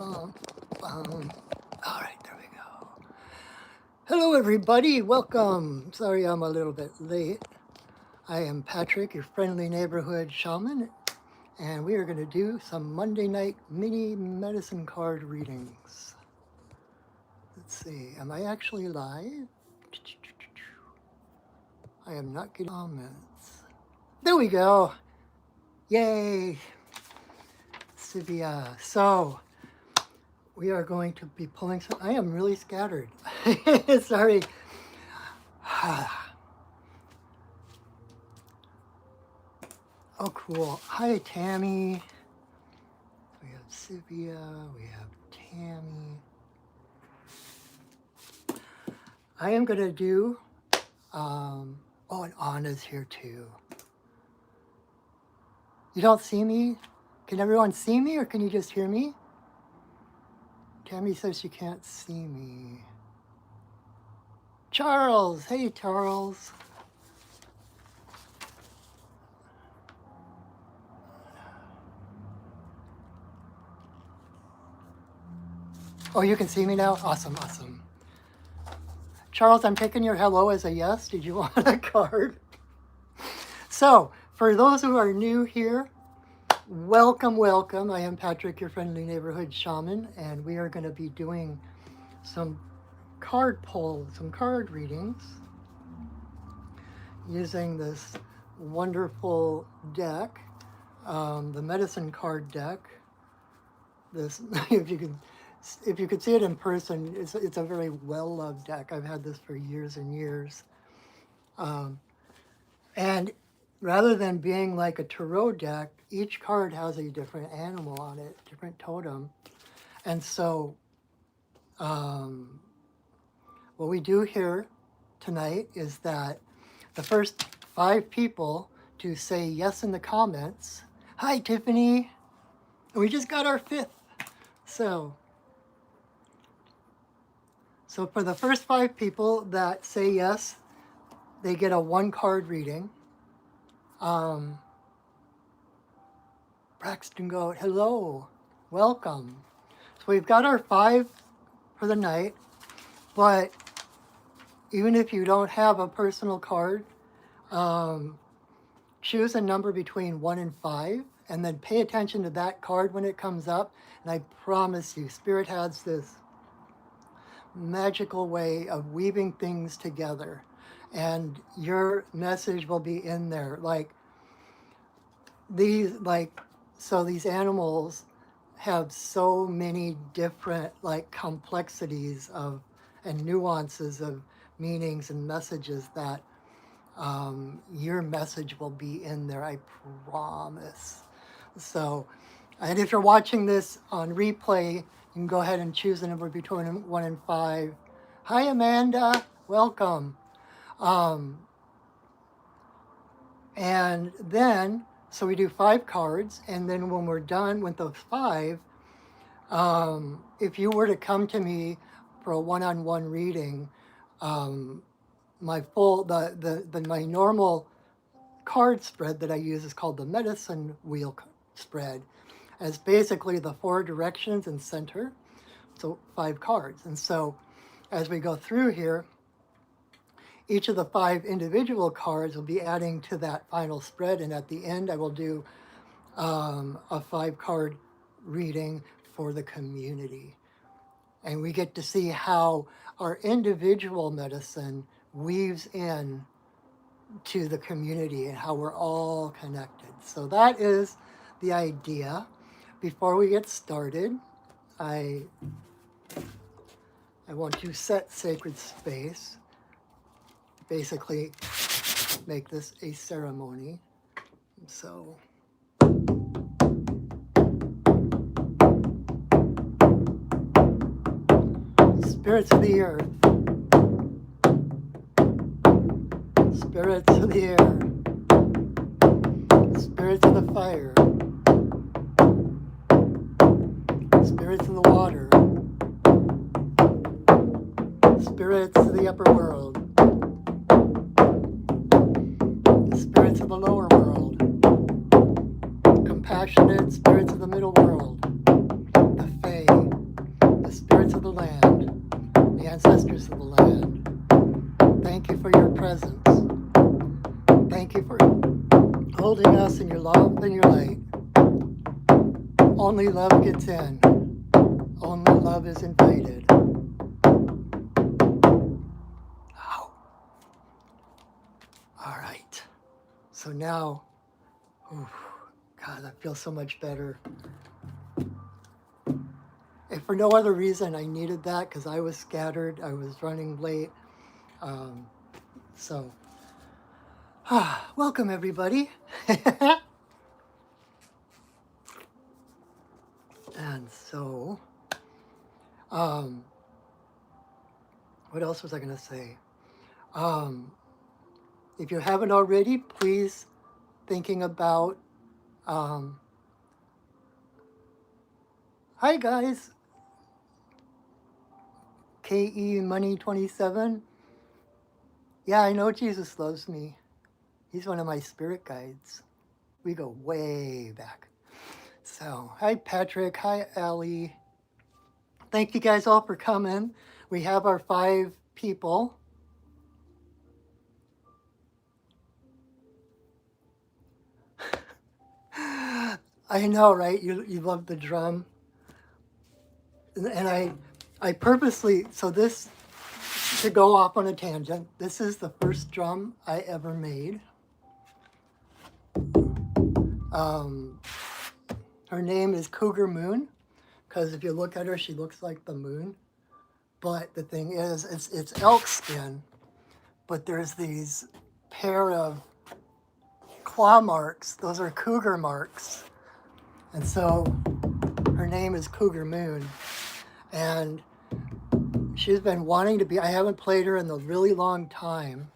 Um, um, all right, there we go. Hello, everybody. Welcome. Sorry I'm a little bit late. I am Patrick, your friendly neighborhood shaman, and we are going to do some Monday night mini medicine card readings. Let's see, am I actually live? I am not getting comments. There we go. Yay. Sivia. So, we are going to be pulling some. I am really scattered. Sorry. Oh, cool. Hi, Tammy. We have Sivia. We have Tammy. I am going to do. Oh, and Anna's here too. You don't see me? Can everyone see me or can you just hear me? Tammy says she can't see me. Charles. Hey, Charles. Oh, you can see me now? Awesome, awesome. Charles, I'm taking your hello as a yes. Did you want a card? So, for those who are new here, welcome, welcome. I am Patrick, your friendly neighborhood shaman, and we are going to be doing some card pulls, some card readings using this wonderful deck, the medicine card deck. This, if you could see it in person, it's a very well-loved deck. I've had this for years and years. And rather than being like a tarot deck, each card has a different animal on it, different totem. And so what we do here tonight is that the first 5 people to say yes in the comments. Hi, Tiffany. We just got our 5th. So for the first 5 people that say yes, they get a 1 card reading. Braxton Goat, hello, welcome. So we've got our 5 for the night, but even if you don't have a personal card, choose a number between 1 and 5, and then pay attention to that card when it comes up. And I promise you, Spirit has this magical way of weaving things together, and your message will be in there. So these animals have so many different complexities of and nuances of meanings and messages that your message will be in there, I promise. So, and if you're watching this on replay, you can go ahead and choose a number between 1 and 5. Hi, Amanda. Welcome. And then, so we do 5 cards, and then when we're done with those 5, if you were to come to me for a one-on-one reading, my normal card spread that I use is called the medicine wheel spread. And it's basically the 4 directions and center, so 5 cards. And so as we go through here, each of the 5 individual cards will be adding to that final spread, and at the end I will do a 5-card reading for the community. And we get to see how our individual medicine weaves in to the community and how we're all connected. So that is the idea. Before we get started, I want to set sacred space, basically make this a ceremony. So spirits of the earth, spirits of the air, spirits of the fire, spirits of the water, spirits of the upper world, spirits of the lower world, compassionate spirits of the middle world, the Fae, ancestors of the land. Thank you for your presence. Thank you for holding us in your love and your light. Only love gets in. Only love is invited. Oh. All right. So now, God, I feel so much better. If for no other reason, I needed that because I was scattered. I was running late. So, welcome everybody. And so, what else was I going to say? If you haven't already, please thinking about, hi guys, KE Money 27. Yeah, I know Jesus loves me. He's one of my spirit guides. We go way back. So, hi Patrick, hi Allie. Thank you guys all for coming. We have our 5 people. I know, right? You love the drum. And I purposely, so this, to go off on a tangent, this is the first drum I ever made. Her name is Cougar Moon, because if you look at her, she looks like the moon. But the thing is, it's elk skin, but there's these pair of claw marks. Those are cougar marks. And so her name is Cougar Moon. And she's been wanting to be, I haven't played her in a really long time.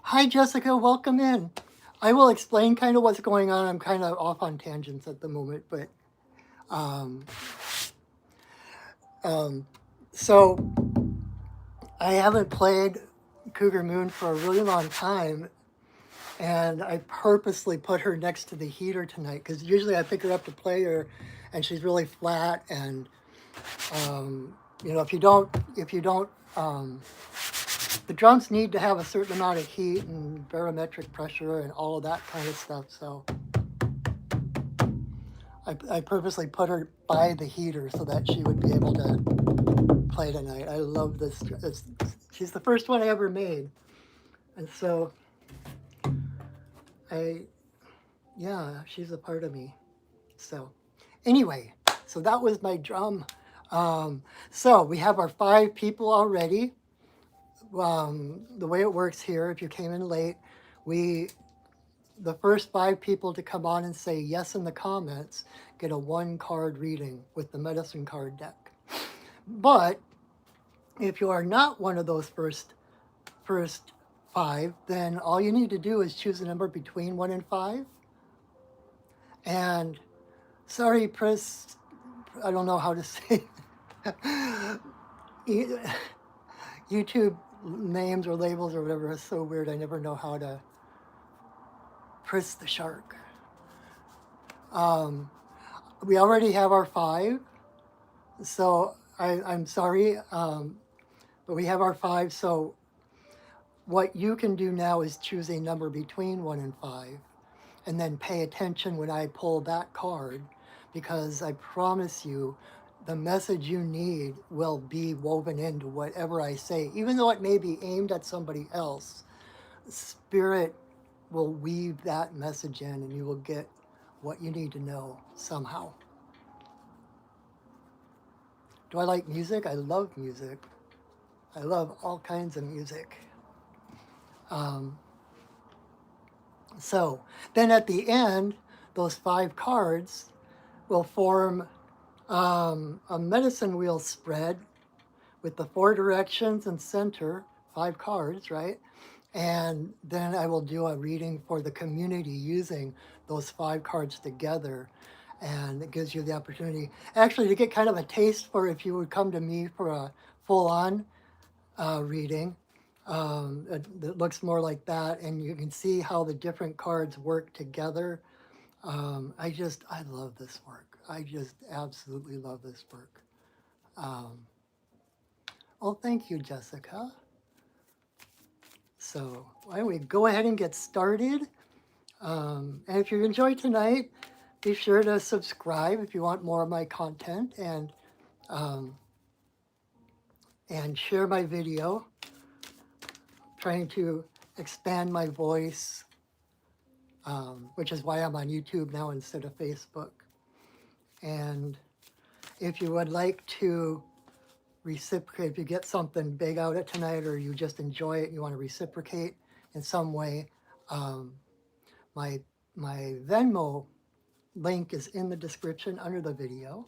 Hi, Jessica, welcome in. I will explain kind of what's going on. I'm kind of off on tangents at the moment, but so I haven't played Cougar Moon for a really long time, and I purposely put her next to the heater tonight because usually I pick her up to play her, and she's really flat. And you know, if you don't, the drums need to have a certain amount of heat and barometric pressure and all of that kind of stuff. So I purposely put her by the heater so that she would be able to play tonight. I love this. She's the first one I ever made. And so yeah, she's a part of me. So anyway, so that was my drum. So we have our 5 people already. The way it works here, if you came in late, the first 5 people to come on and say yes in the comments get a 1-card reading with the medicine card deck. But if you are not one of those first 5, then all you need to do is choose a number between 1 and 5. And sorry, Pris, I don't know how to say YouTube names or labels or whatever is so weird. I never know how to. Pris the shark. We already have our 5, so I'm sorry, but we have our 5. So what you can do now is choose a number between 1 and 5, and then pay attention when I pull that card, because I promise you, the message you need will be woven into whatever I say, even though it may be aimed at somebody else. Spirit will weave that message in, and you will get what you need to know somehow. Do I like music? I love music. I love all kinds of music. So then at the end, those 5 cards will form a medicine wheel spread with the 4 directions and center, 5 cards, right? And then I will do a reading for the community using those 5 cards together. And it gives you the opportunity actually to get kind of a taste for if you would come to me for a full-on reading. It looks more like that, and you can see how the different cards work together. I love this work. I just absolutely love this work. Oh, thank you, Jessica. So why don't we go ahead and get started? And if you enjoyed tonight, be sure to subscribe if you want more of my content, um, and share my video. Trying to expand my voice, which is why I'm on YouTube now instead of Facebook. And if you would like to reciprocate, if you get something big out of it tonight, or you just enjoy it and you want to reciprocate in some way, um, my Venmo link is in the description under the video,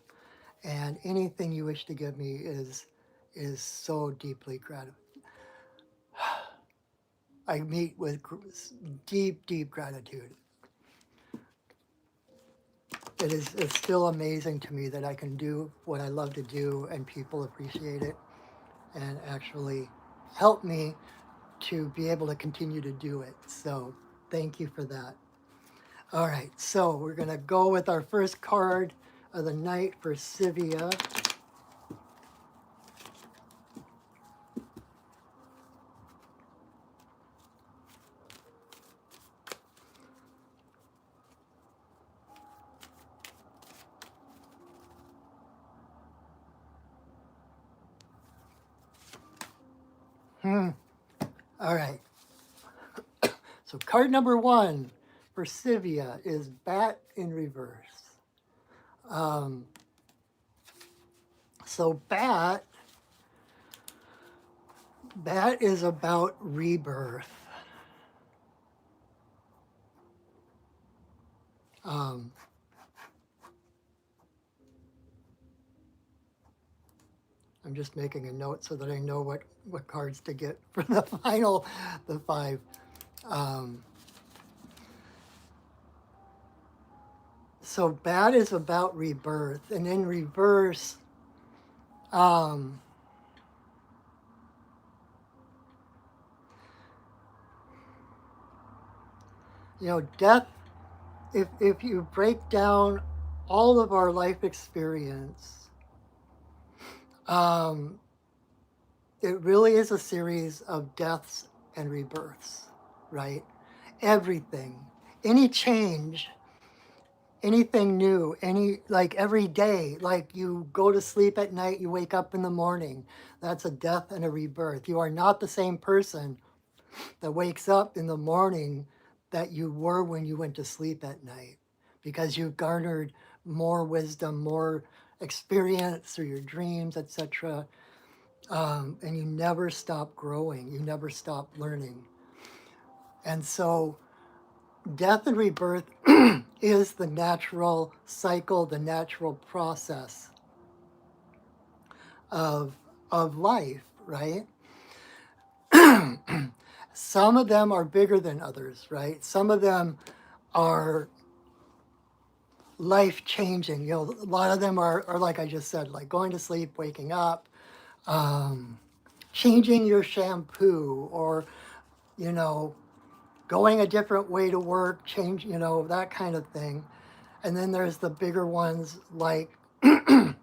and anything you wish to give me is so deeply gratified. I meet with deep gratitude. It's still amazing to me that I can do what I love to do and people appreciate it and actually help me to be able to continue to do it. So thank you for that. All right, so we're gonna go with our first card of the night for Sivia. All right, so card number one for Sivia is Bat in Reverse. So Bat is about rebirth. Um, I'm just making a note so that I know what cards to get for the five. So Bat is about rebirth, and in reverse, um, death. If you break down all of our life experience, it really is a series of deaths and rebirths, right? Everything, any change, anything new, like every day, like you go to sleep at night, you wake up in the morning, that's a death and a rebirth. You are not the same person that wakes up in the morning that you were when you went to sleep at night, because you've garnered more wisdom, more experience through your dreams, etc. And you never stop growing, you never stop learning. And so death and rebirth is the natural cycle, the natural process of life, right? Some of them are bigger than others, right? Some of them are life changing. A lot of them are like I just said, like going to sleep, waking up, changing your shampoo, or, going a different way to work, change, that kind of thing. And then there's the bigger ones like that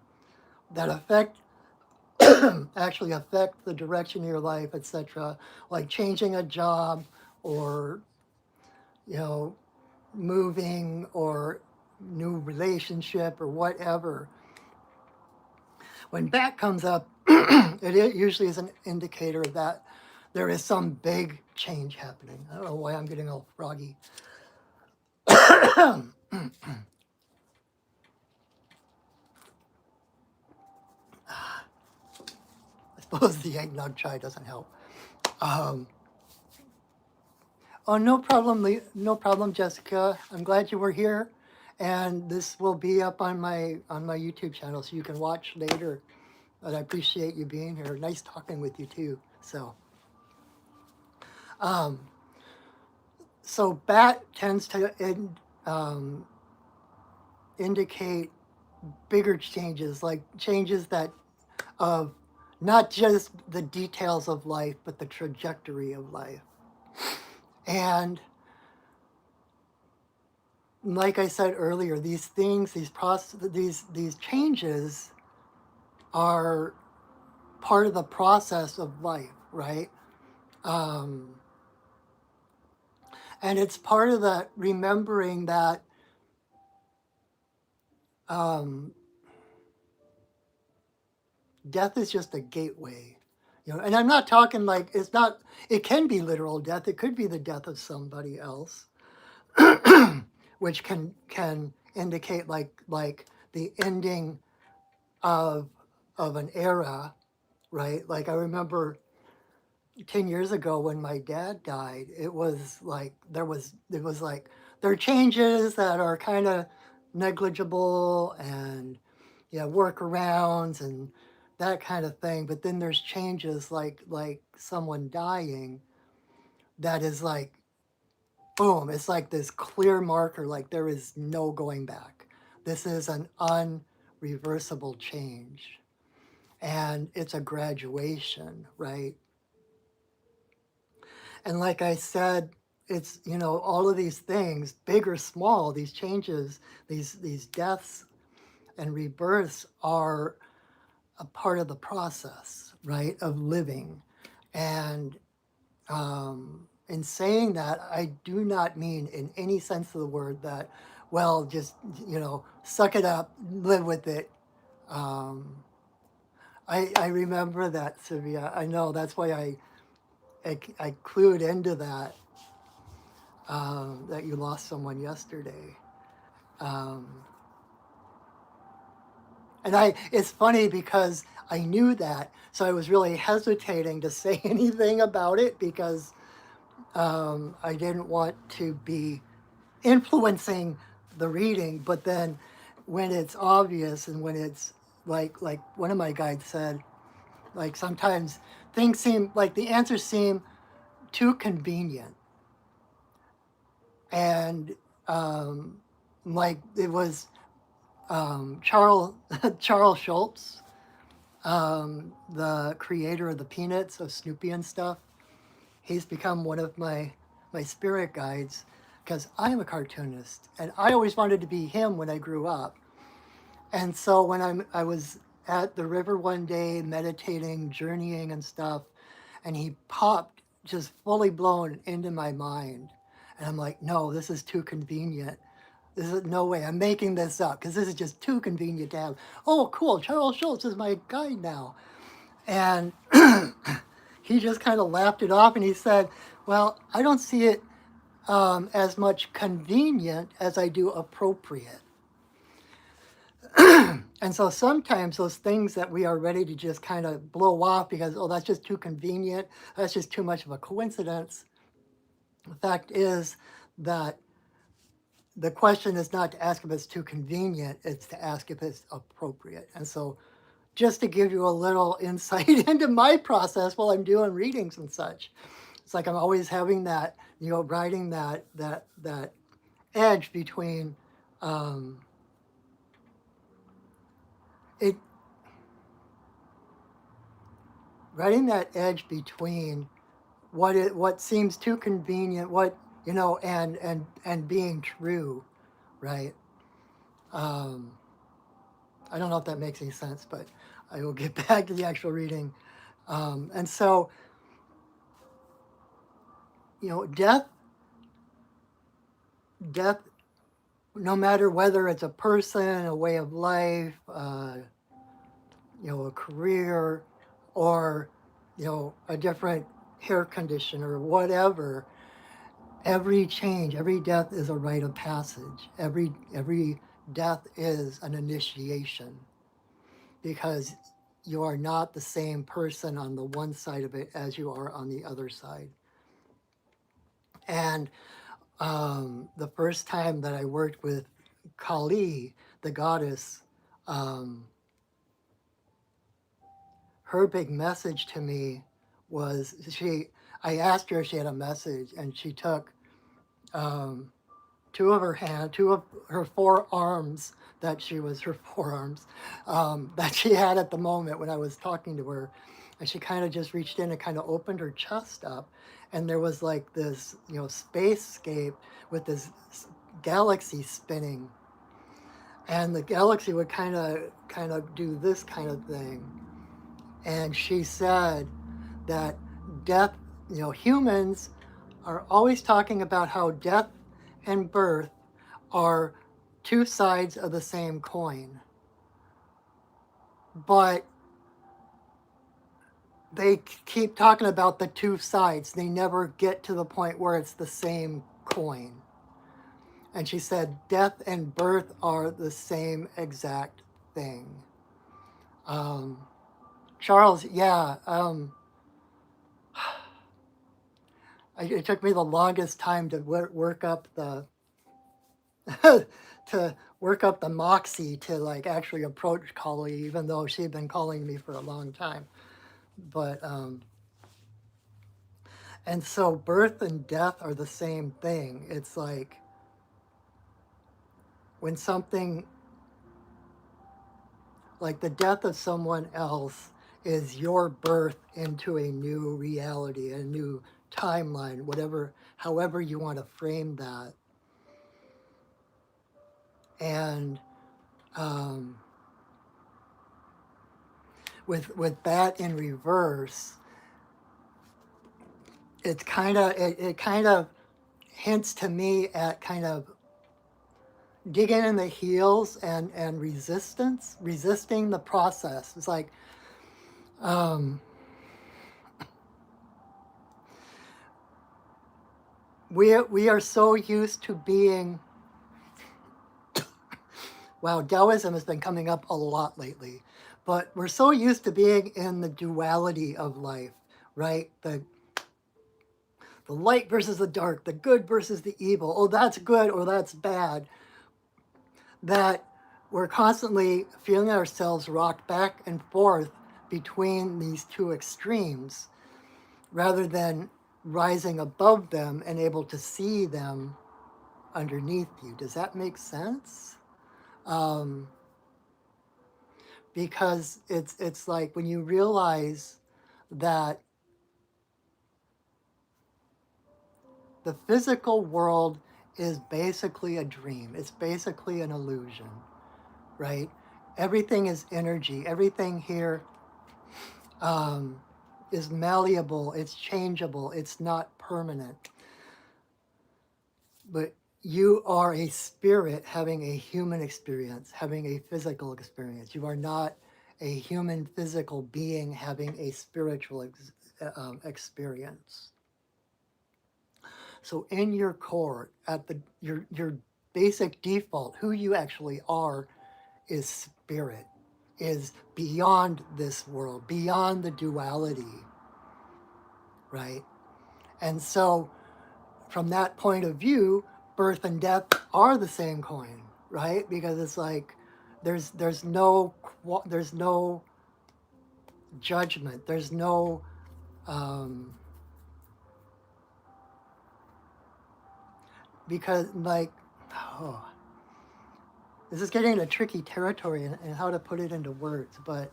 actually affect the direction of your life, etc. Like changing a job, or, moving, or new relationship, or whatever. When Bat comes up, it usually is an indicator that there is some big change happening. I don't know why I'm getting all froggy. I suppose the eggnog chai doesn't help. Oh, no problem, no problem, Jessica. I'm glad you were here, and this will be up on my YouTube channel, so you can watch later. But I appreciate you being here. Nice talking with you too. So Bat tends to indicate bigger changes, like changes that of not just the details of life, but the trajectory of life. And like I said earlier, these things, these changes are part of the process of life, right? Um, and it's part of that remembering that um, death is just a gateway. And I'm not talking like it's not, it can be literal death. It could be the death of somebody else, which can indicate like the ending of an era, right? Like I remember 10 years ago when my dad died, it was like it was like there are changes that are kind of negligible and yeah, workarounds and that kind of thing. But then there's changes like someone dying that is like boom, it's like this clear marker, like there is no going back. This is an unreversible change. And it's a graduation, right? And like I said, it's all of these things, big or small, these changes, these deaths and rebirths are a part of the process, right, of living. And in saying that, I do not mean in any sense of the word that, well, just suck it up, live with it. Um, I remember that, Sylvia. I know that's why I clued into that. That you lost someone yesterday. Um, and it's funny because I knew that, so I was really hesitating to say anything about it because I didn't want to be influencing the reading. But then when it's obvious and when it's like one of my guides said, like sometimes things seem like the answers seem too convenient. And like it was Charles Charles Schultz, the creator of the Peanuts of Snoopy and stuff. He's become one of my spirit guides because I am a cartoonist and I always wanted to be him when I grew up. And so when I was at the river one day meditating, journeying and stuff, and he popped just fully blown into my mind. And I'm like, no, this is too convenient. This is no way. I'm making this up because this is just too convenient to have. Oh, cool. Charles Schultz is my guide now. And he just kind of laughed it off and he said, well, I don't see it as much convenient as I do appropriate. And so sometimes those things that we are ready to just kind of blow off because, oh, that's just too convenient, that's just too much of a coincidence. The fact is that the question is not to ask if it's too convenient, it's to ask if it's appropriate. And so just to give you a little insight into my process while I'm doing readings and such, it's like I'm always having that, riding that edge between um, it, riding that edge between what seems too convenient, and being true, right? Um, I don't know if that makes any sense, but I will get back to the actual reading. And so, death, no matter whether it's a person, a way of life, a career, or a different hair condition or whatever, every change, every death is a rite of passage. Every death is an initiation because you are not the same person on the one side of it as you are on the other side. And the first time that I worked with Kali, the goddess, um, her big message to me was I asked her if she had a message, and she took um, two of her forearms her forearms that she had at the moment when I was talking to her, and she kind of just reached in and kind of opened her chest up, and there was like this spacescape with this galaxy spinning, and the galaxy would kind of do this kind of thing, And she said that death, humans are always talking about how death and birth are two sides of the same coin. But they keep talking about the two sides. They never get to the point where it's the same coin. And she said, death and birth are the same exact thing. Um, Charles, yeah, it took me the longest time to work up the to work up the moxie to like actually approach Kali, even though she had been calling me for a long time. But and so birth and death are the same thing. It's like when something like the death of someone else is your birth into a new reality, a new timeline, whatever, however you want to frame that. And um, with that in reverse, it's it kind of hints to me at kind of digging in the heels and resisting the process. It's like we are so used to being. Wow, Taoism has been coming up a lot lately, but we're so used to being in the duality of life, right? The light versus the dark, the good versus the evil. Oh, that's good or that's bad. That we're constantly feeling ourselves rocked back and forth between these two extremes rather than rising above them and able to see them underneath you. Does that make sense? Um, because it's like when you realize that the physical world is basically a dream. It's basically an illusion, right? Everything is energy. Everything here is malleable. It's changeable. It's not permanent. But you are a spirit having a human experience, having a physical experience. You are not a human physical being having a spiritual experience. So in your core, at your basic default, who you actually are is spirit, is beyond this world, beyond the duality, right? And so from that point of view, birth and death are the same coin, right? Because it's like there's no judgment, there's no because like oh, this is getting into tricky territory and how to put it into words, but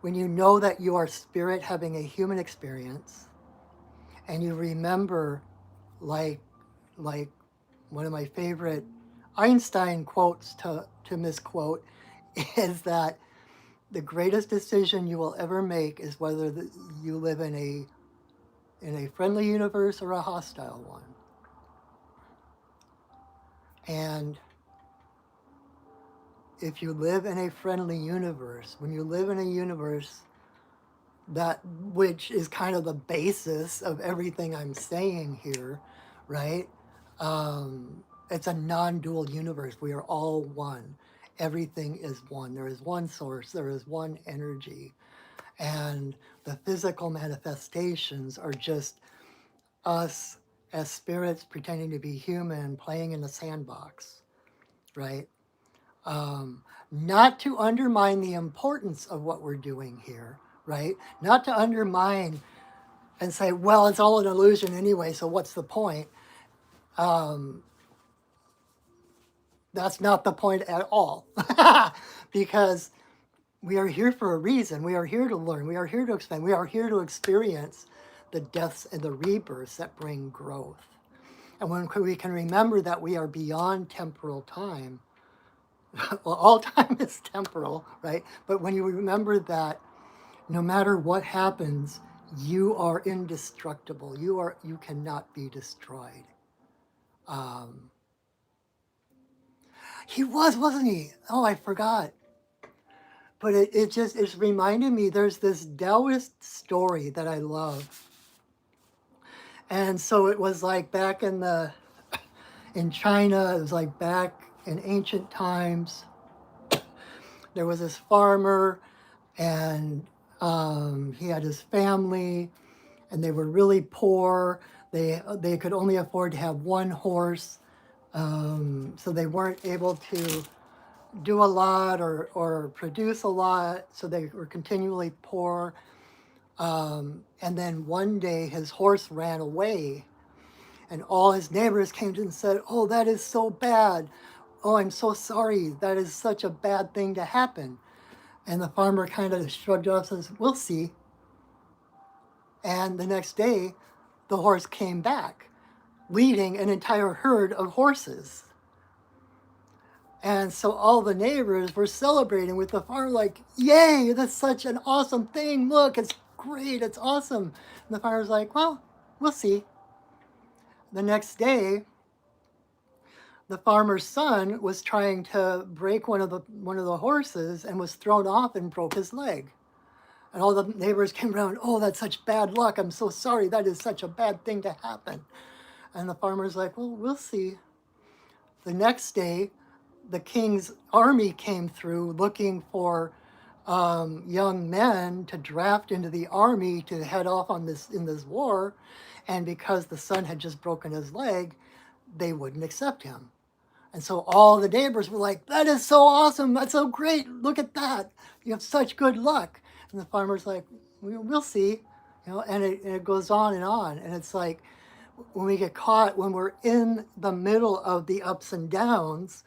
when you know that you are spirit having a human experience and you remember like like one of my favorite Einstein quotes to misquote is that the greatest decision you will ever make is whether you live in a friendly universe or a hostile one. And if you live in a friendly universe, when you live in a universe that which is kind of the basis of everything I'm saying here, right? It's a non-dual universe. We are all one. Everything is one. There is one source. There is one energy. And the physical manifestations are just us as spirits pretending to be human playing in the sandbox, right? Not to undermine the importance of what we're doing here, right? Not to undermine and say, well, it's all an illusion anyway, so what's the point? That's not the point at all. Because we are here for a reason. We are here to learn. We are here to expand. We are here to experience the deaths and the rebirths that bring growth. And when we can remember that we are beyond temporal time, Well, all time is temporal, right? But when you remember that no matter what happens, you are indestructible. You cannot be destroyed. Um, he was, wasn't he? Oh, I forgot. But it's reminded me there's this Taoist story that I love. And so it was like back in China, it was like back in ancient times. There was this farmer and he had his family and they were really poor. They could only afford to have one horse. So they weren't able to do a lot or produce a lot. So they were continually poor. And then one day his horse ran away, and all his neighbors came to him and said, "Oh, that is so bad. Oh, I'm so sorry. That is such a bad thing to happen." And the farmer kind of shrugged off and says, "We'll see." And the next day, the horse came back, leading an entire herd of horses. And so all the neighbors were celebrating with the farmer, like, "Yay, that's such an awesome thing. Look, it's great, it's awesome." And the farmer's like, "Well, we'll see." The next day, the farmer's son was trying to break one of the horses and was thrown off and broke his leg. And all the neighbors came around, "Oh, that's such bad luck. I'm so sorry. That is such a bad thing to happen." And the farmer's like, "Well, we'll see." The next day, the king's army came through looking for young men to draft into the army to head off on this war. And because the son had just broken his leg, they wouldn't accept him. And so all the neighbors were like, "That is so awesome. That's so great. Look at that. You have such good luck." And the farmer's like, "We'll see." And it goes on and on. And it's like when we get caught, when we're in the middle of the ups and downs,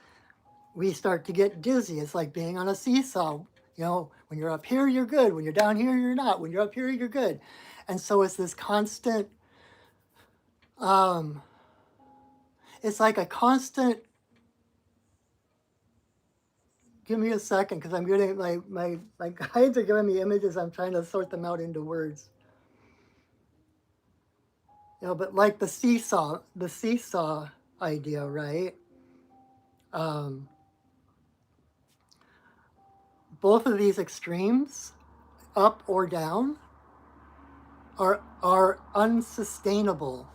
we start to get dizzy. It's like being on a seesaw. When you're up here, you're good. When you're down here, you're not. When you're up here, you're good. And so it's this constant, um, it's like a constant. Give me a second because I'm getting my guides are giving me images. I'm trying to sort them out into words. But like the seesaw idea, right? Um, both of these extremes, up or down, are unsustainable.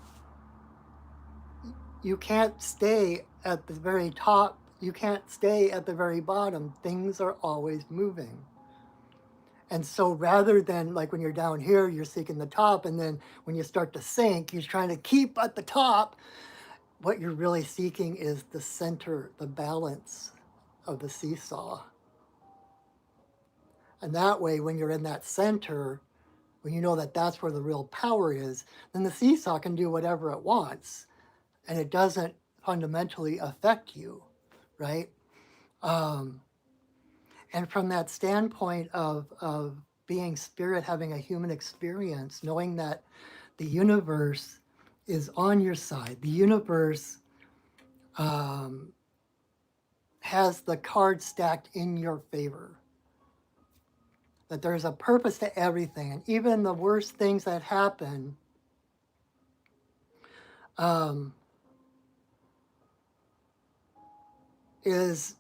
You can't stay at the very top. You can't stay at the very bottom. Things are always moving. And so rather than like when you're down here, you're seeking the top, and then when you start to sink, you're trying to keep at the top. What you're really seeking is the center, the balance of the seesaw. And that way, when you're in that center, when you know that that's where the real power is, then the seesaw can do whatever it wants, and it doesn't fundamentally affect you, right? Um, and from that standpoint of being spirit, having a human experience, knowing that the universe is on your side, the universe um, has the cards stacked in your favor, that there's a purpose to everything, and even the worst things that happen um, is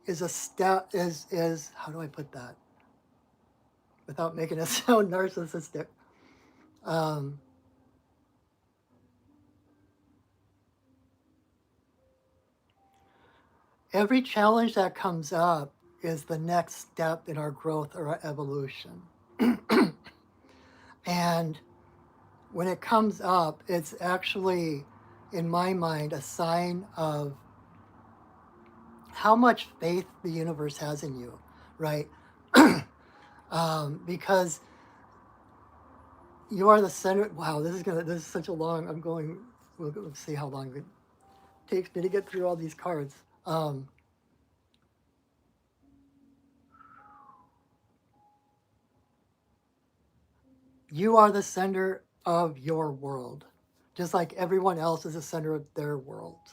is a step is how do I put that without making it sound narcissistic? Um, every challenge that comes up is the next step in our growth or our evolution. And when it comes up, it's actually, in my mind, a sign of how much faith the universe has in you, right? Because you are the center. Wow, this is such a long. I'm going. Let's see how long it takes me to get through all these cards. You are the center of your world, just like everyone else is the center of their worlds.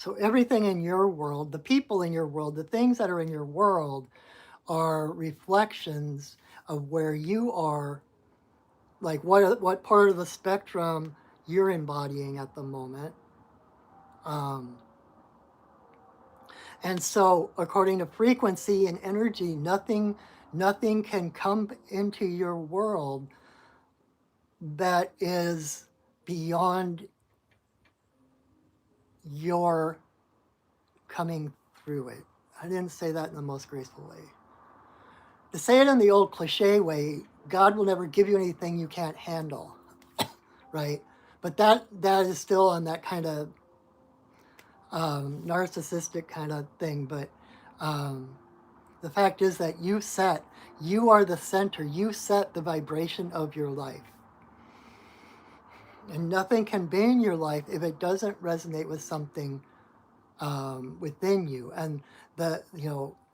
So everything in your world, the people in your world, the things that are in your world are reflections of where you are, like what part of the spectrum you're embodying at the moment. Um, and so according to frequency and energy, nothing can come into your world that is beyond your coming through it. I didn't say that in the most graceful way. To say it in the old cliche way, God will never give you anything you can't handle, right? But that is still on that kind of narcissistic kind of thing. But um, the fact is that you are the center, you set the vibration of your life. And nothing can be in your life if it doesn't resonate with something within you. And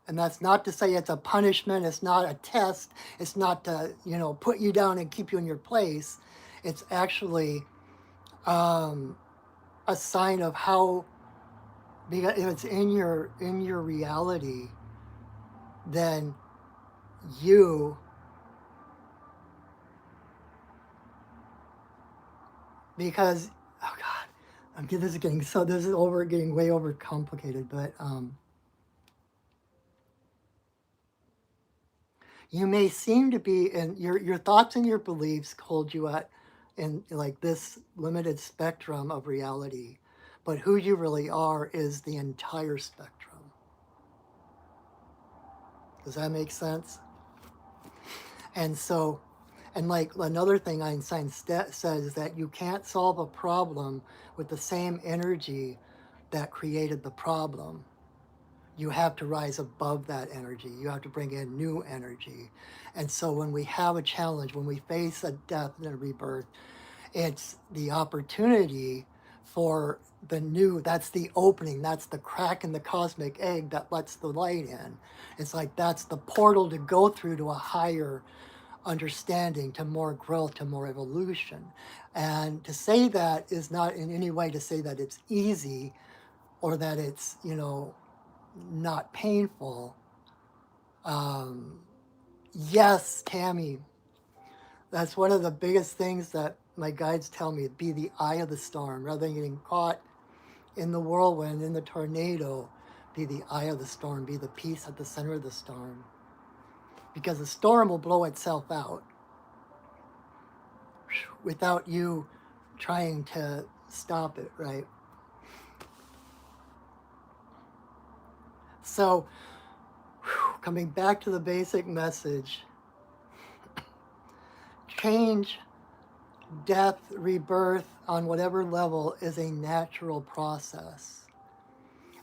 and that's not to say it's a punishment. It's not a test. It's not to put you down and keep you in your place. It's actually a sign of how, because if it's in your reality, then you because oh God, this is getting way over complicated, but you may seem to be in your thoughts and your beliefs hold you at in like this limited spectrum of reality, but who you really are is the entire spectrum. Does that make sense? And so, and like another thing Einstein says is that you can't solve a problem with the same energy that created the problem. You have to rise above that energy. You have to bring in new energy. And so when we have a challenge, when we face a death and a rebirth, it's the opportunity for the new. That's the opening. That's the crack in the cosmic egg that lets the light in. It's like that's the portal to go through to a higher understanding, to more growth, to more evolution. And to say that is not in any way to say that it's easy or that it's, not painful. Um, yes, Tammy, that's one of the biggest things that my guides tell me, be the eye of the storm. Rather than getting caught in the whirlwind, in the tornado, be the eye of the storm, be the peace at the center of the storm. Because the storm will blow itself out without you trying to stop it, right? So, coming back to the basic message, change, death, rebirth on whatever level is a natural process.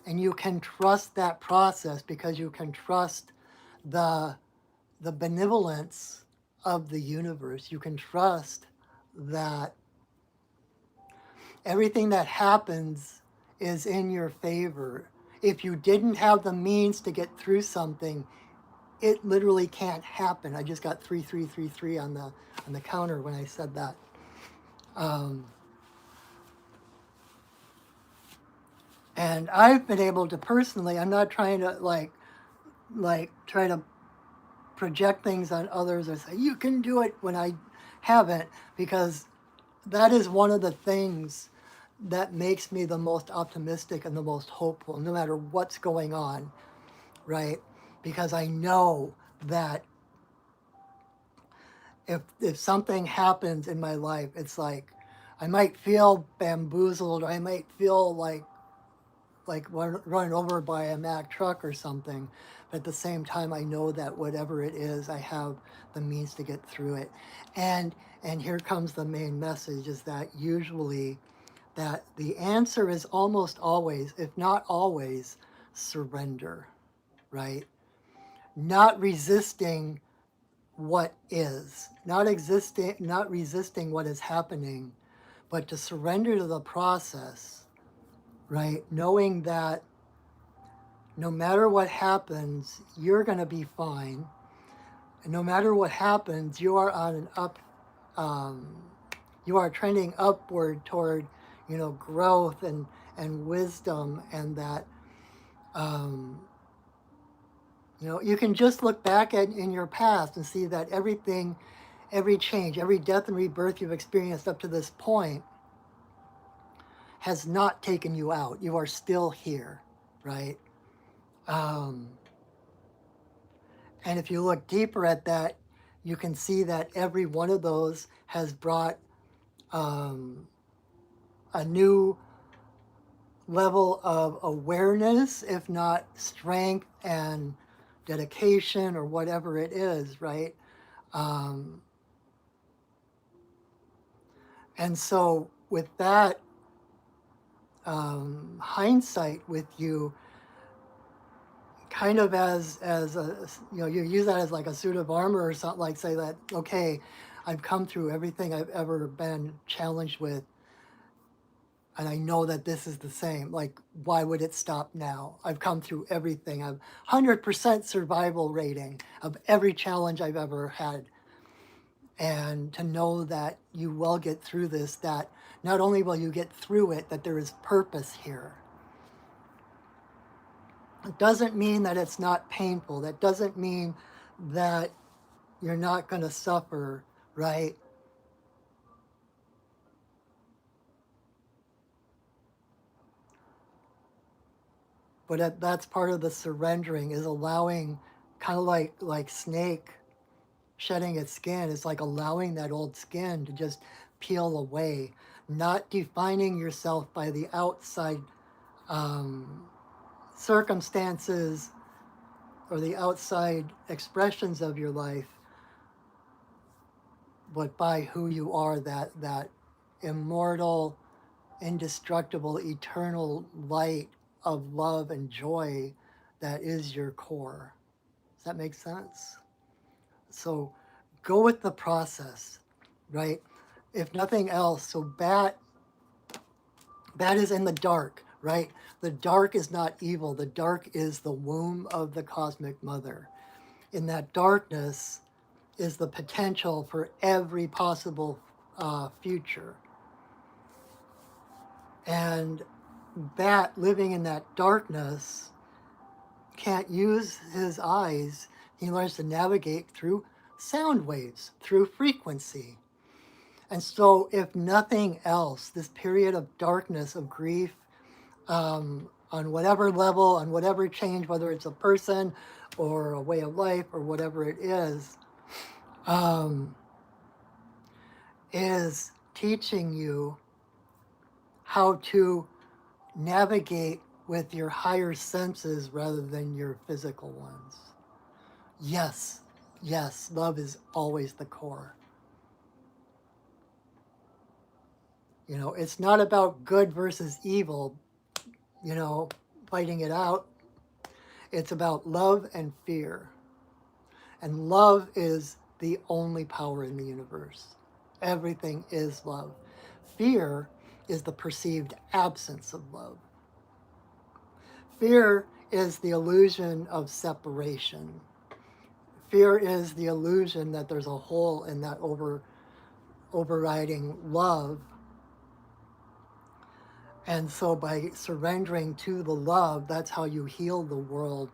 And you can trust that process because you can trust the, the benevolence of the universe. You can trust that everything that happens is in your favor. If you didn't have the means to get through something, it literally can't happen. I just got 3333 on the counter when I said that. And I've been able to personally, I'm not trying to try to project things on others or say you can do it when I haven't, because that is one of the things that makes me the most optimistic and the most hopeful no matter what's going on, right? Because I know that if something happens in my life, it's like I might feel bamboozled, or I might feel like run over by a Mack truck or something. But at the same time, I know that whatever it is, I have the means to get through it. And here comes the main message: is that usually that the answer is almost always, if not always, surrender, right? Not resisting what is, not resisting what is happening, but to surrender to the process, right? Knowing that no matter what happens, you're going to be fine. And no matter what happens, you are on an um, you are trending upward toward, growth and wisdom, and that, you can just look back at in your past and see that everything, every change, every death and rebirth you've experienced up to this point has not taken you out. You are still here, right? Um, and if you look deeper at that, you can see that every one of those has brought um, a new level of awareness, if not strength and dedication or whatever it is, right? Um, and so, with that hindsight with you, kind of as a, you use that as like a suit of armor or something, like say that, okay, I've come through everything I've ever been challenged with, and I know that this is the same. Like, why would it stop now? I've come through everything. I've 100% survival rating of every challenge I've ever had. And to know that you will get through this, that not only will you get through it, that there is purpose here. It doesn't mean that it's not painful. That doesn't mean that you're not going to suffer, right? But that's part of the surrendering, is allowing, kind of like snake shedding its skin. It's like allowing that old skin to just peel away, not defining yourself by the outside um, circumstances or the outside expressions of your life, but by who you are, that immortal, indestructible, eternal light of love and joy that is your core. Does that make sense? So go with the process, right? If nothing else, so bat is in the dark, right? The dark is not evil. The dark is the womb of the cosmic mother. In that darkness is the potential for every possible future. And bat living in that darkness can't use his eyes. He learns to navigate through sound waves, through frequency. And so, if nothing else, this period of darkness, of grief, on whatever level, on whatever change, whether it's a person or a way of life or whatever it um, is teaching you how to navigate with your higher senses rather than your physical ones. Yes, yes, love is always the core. It's not about good versus evil, you know, fighting it out. It's about love and fear. And love is the only power in the universe. Everything is love. Fear is the perceived absence of love. Fear is the illusion of separation. Fear is the illusion that there's a hole in that overriding love. And so by surrendering to the love, that's how you heal the world.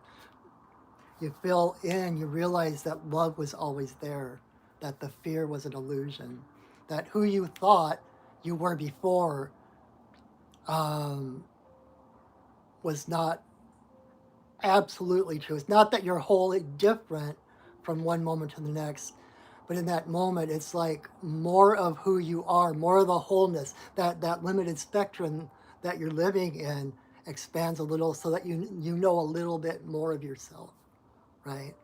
You fill in, you realize that love was always there, that the fear was an illusion, that who you thought you were before um, was not absolutely true. It's not that you're wholly different from one moment to the next, but in that moment, it's like more of who you are, more of the wholeness, that limited spectrum that you're living in expands a little so that you know a little bit more of yourself, right?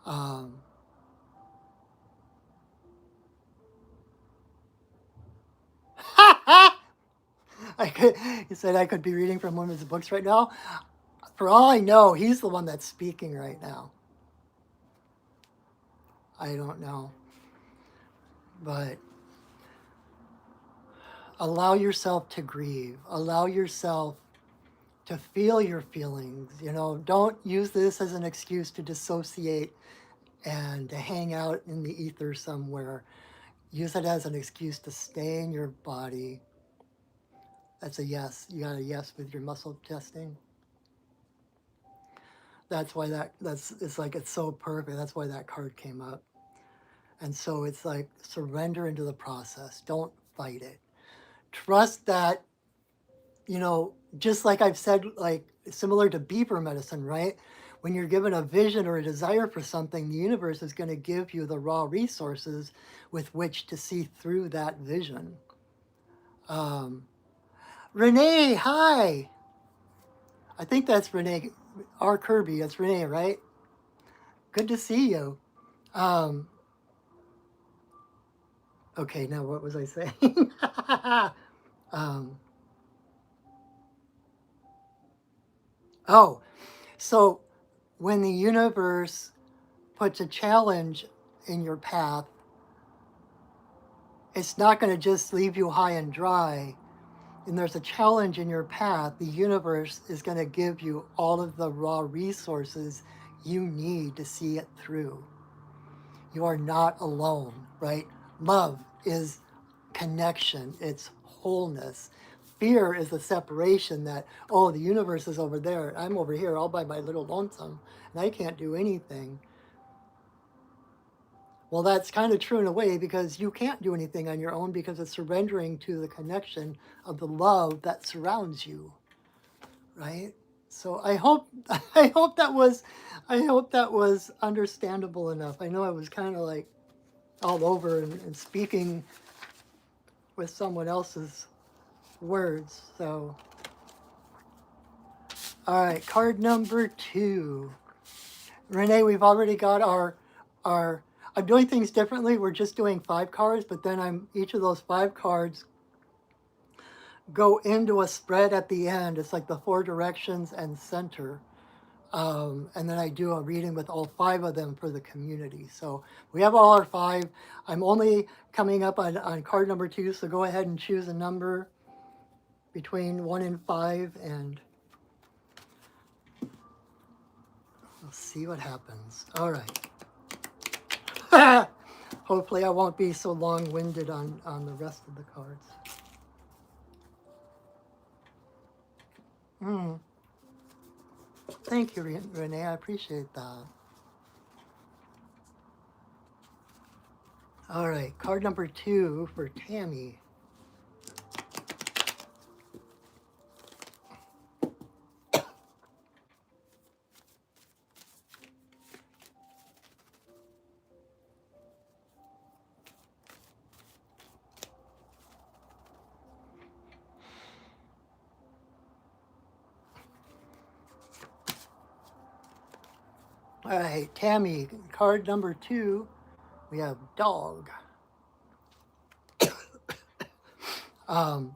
Um, he said I could be reading from one of his books right now. For all I know, he's the one that's speaking right now. I don't know. But allow yourself to grieve. Allow yourself to feel your feelings. Don't use this as an excuse to dissociate and to hang out in the ether somewhere. Use it as an excuse to stay in your body That's a yes. You got a yes with your muscle testing. That's why that's it's like it's so perfect. That's why that card came up. And so it's like surrender into the process. Don't fight it. Trust that, just like I've said, like similar to beaver medicine, right? When you're given a vision or a desire for something, the universe is going to give you the raw resources with which to see through that vision. Um, Renee, hi. I think that's Renee R. Kirby. That's Renee, right? Good to see you. Um, okay, now what was I saying? um, oh, so when the universe puts a challenge in your path, it's not going to just leave you high and dry. And there's a challenge in your path, the universe is going to give you all of the raw resources you need to see it through. You are not alone, right? Love is connection, it's wholeness. Fear is the separation that, oh, the universe is over there, I'm over here all by my little lonesome, and I can't do anything. Well, that's kind of true in a way because you can't do anything on your own because it's surrendering to the connection of the love that surrounds you, right? So I hope I hope that was I hope that was understandable enough. I know I was kind of like all over and speaking with someone else's words. So all right, card number 2. Renee, we've already got our I'm doing things differently. We're just doing 5 cards, but then each of those 5 cards go into a spread at the end. It's like the 4 directions and center. And then I do a reading with all 5 of them for the community. So we have all our 5. I'm only coming up on card number 2, so go ahead and choose a number between 1 and 5, and we'll see what happens. All right. Hopefully I won't be so long-winded on the rest of the cards. Thank you, Renee. I appreciate that. All right, card number 2 for Tammy. All right, Tammy, card number 2, we have dog. Um,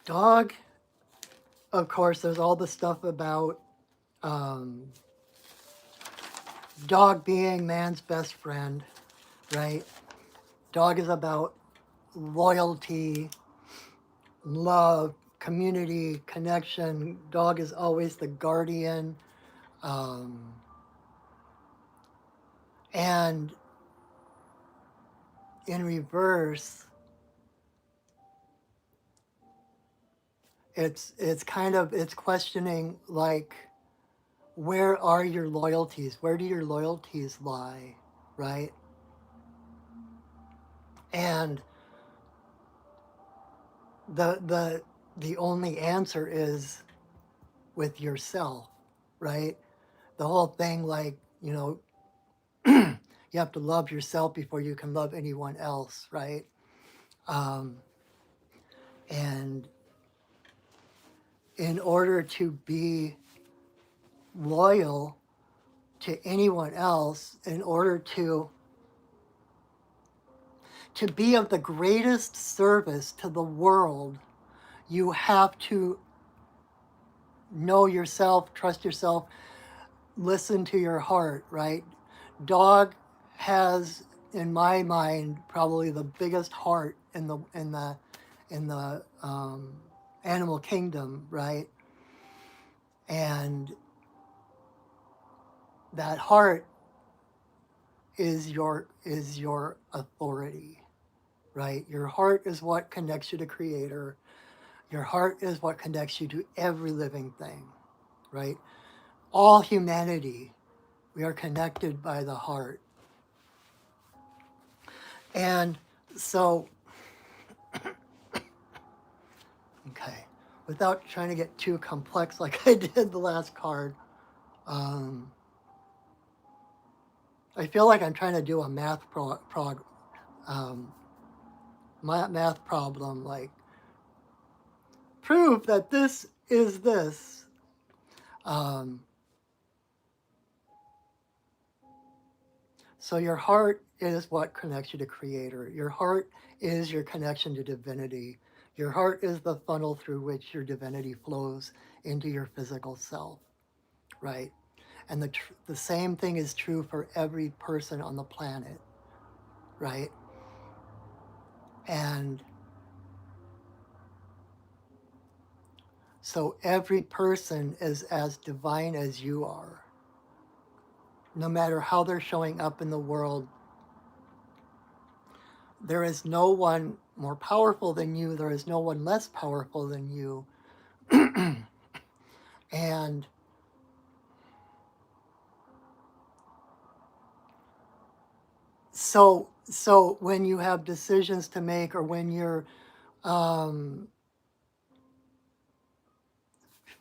Dog, of course, there's all the stuff about dog being man's best friend, right? Dog is about loyalty, love, community, connection. Dog is always the guardian. And in reverse, it's questioning, like, where are your loyalties? Where do your loyalties lie, right? And the only answer is with yourself, right? The whole thing, like, you have to love yourself before you can love anyone else, right? And in order to be loyal to anyone else, in order to be of the greatest service to the world, you have to know yourself, trust yourself, listen to your heart, right? Dog has, in my mind, probably the biggest heart in the animal kingdom, right? And that heart is your authority. right? Your heart is what connects you to Creator. Your heart is what connects you to every living thing, right? All humanity, we are connected by the heart. And so, okay, without trying to get too complex like I did the last card, um, I feel like I'm trying to do a um, math problem, like prove that this is this. Um, so your heart is what connects you to Creator. Your heart is your connection to divinity. Your heart is the funnel through which your divinity flows into your physical self, right? And the same thing is true for every person on the planet, right? And so every person is as divine as you are. No matter how they're showing up in the world, there is no one more powerful than you. There is no one less powerful than you. And so when you have decisions to make, or when you're, um,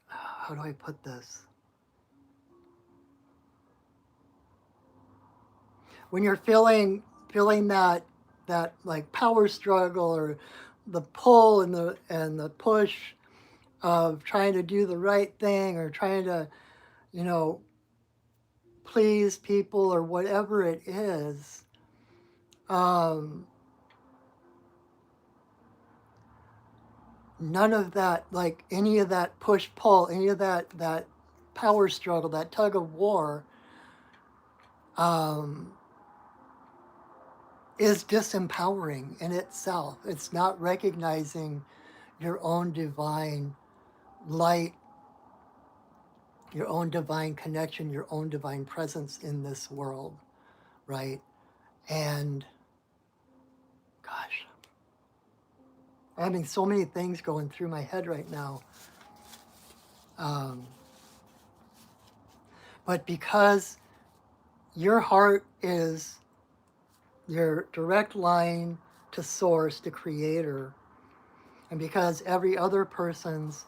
how do I put this? When you're feeling that like power struggle, or the pull and the push of trying to do the right thing, or trying to, you know, please people, or whatever it is, um, none of that, like any of that push pull, any of that power struggle, that tug of war, um, is disempowering in itself. It's not recognizing your own divine light, your own divine connection, your own divine presence in this world, right? And gosh, I'm having so many things going through my head right now. Um, but because your heart is your direct line to source, to Creator, and because every other person's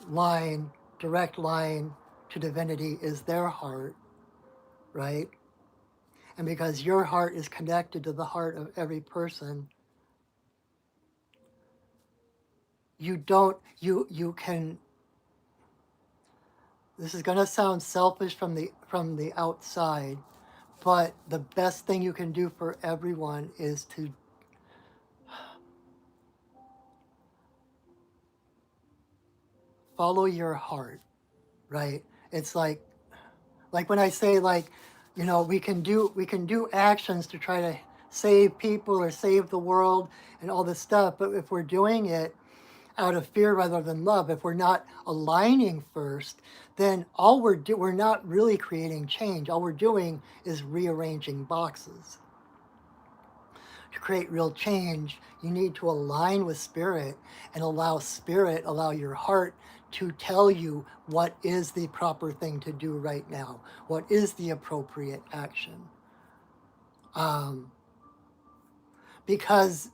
line, direct line to divinity is their heart, right? And because your heart is connected to the heart of every person, you can, this is going to sound selfish from the outside, but the best thing you can do for everyone is to follow your heart, right? It's like when I say, like, you know, we can do actions to try to save people or save the world and all this stuff, but if we're doing it out of fear rather than love, if we're not aligning first, then we're not really creating change. All we're doing is rearranging boxes. To create real change, you need to align with spirit and allow your heart to tell you what is the proper thing to do right now, what is the appropriate action. Um, because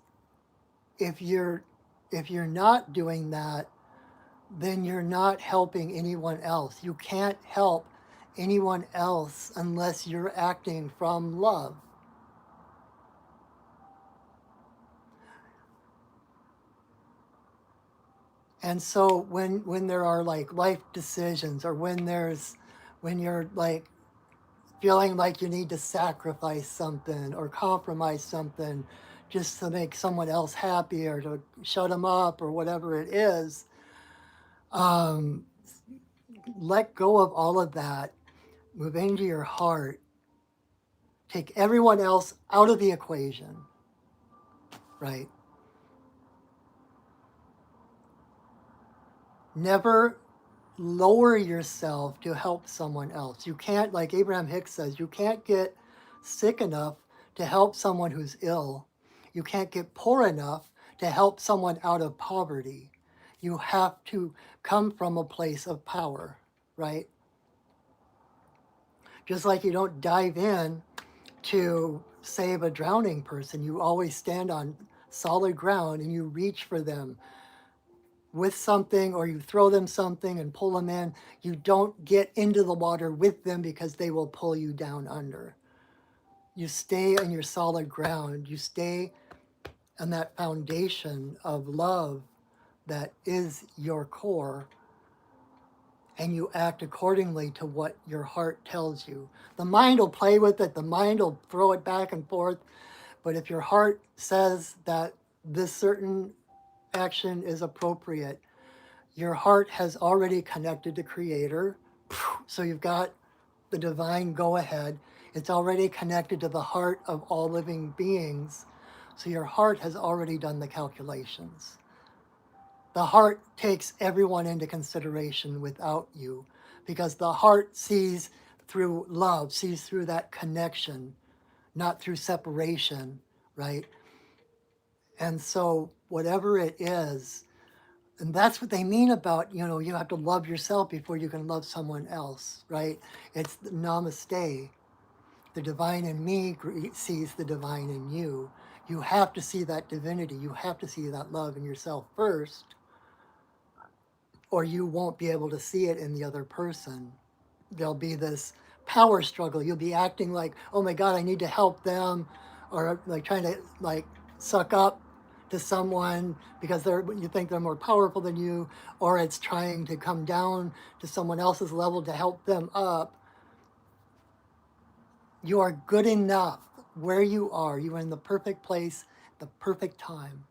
if you're if you're not doing that, then you're not helping anyone else. You can't help anyone else unless you're acting from love. And so when there are like life decisions, or when you're like feeling like you need to sacrifice something or compromise something just to make someone else happy, or to shut them up, or whatever it is, um, let go of all of that. Move into your heart. Take everyone else out of the equation, right? Never lower yourself to help someone else. You can't, like Abraham Hicks says, you can't get sick enough to help someone who's ill. You can't get poor enough to help someone out of poverty. You have to come from a place of power, right? Just like you don't dive in to save a drowning person, you always stand on solid ground and you reach for them with something, or you throw them something and pull them in. You don't get into the water with them because they will pull you down under. You stay on your solid ground. You stay on that foundation of love that is your core, and you act accordingly to what your heart tells you. The mind will play with it, the mind will throw it back and forth, but if your heart says that this certain action is appropriate, your heart has already connected to Creator. So you've got the divine go ahead. It's already connected to the heart of all living beings. So your heart has already done the calculations. The heart takes everyone into consideration without you, because the heart sees through love, sees through that connection, not through separation, right? And so whatever it is, and that's what they mean about, you have to love yourself before you can love someone else, right? It's the namaste. The divine in me sees the divine in you. You have to see that divinity. You have to see that love in yourself first, or you won't be able to see it in the other person. There'll be this power struggle. You'll be acting like, oh my God, I need to help them, or like trying to like suck up to someone because you think they're more powerful than you, or it's trying to come down to someone else's level to help them up. You are good enough where you are. You are in the perfect place, the perfect time.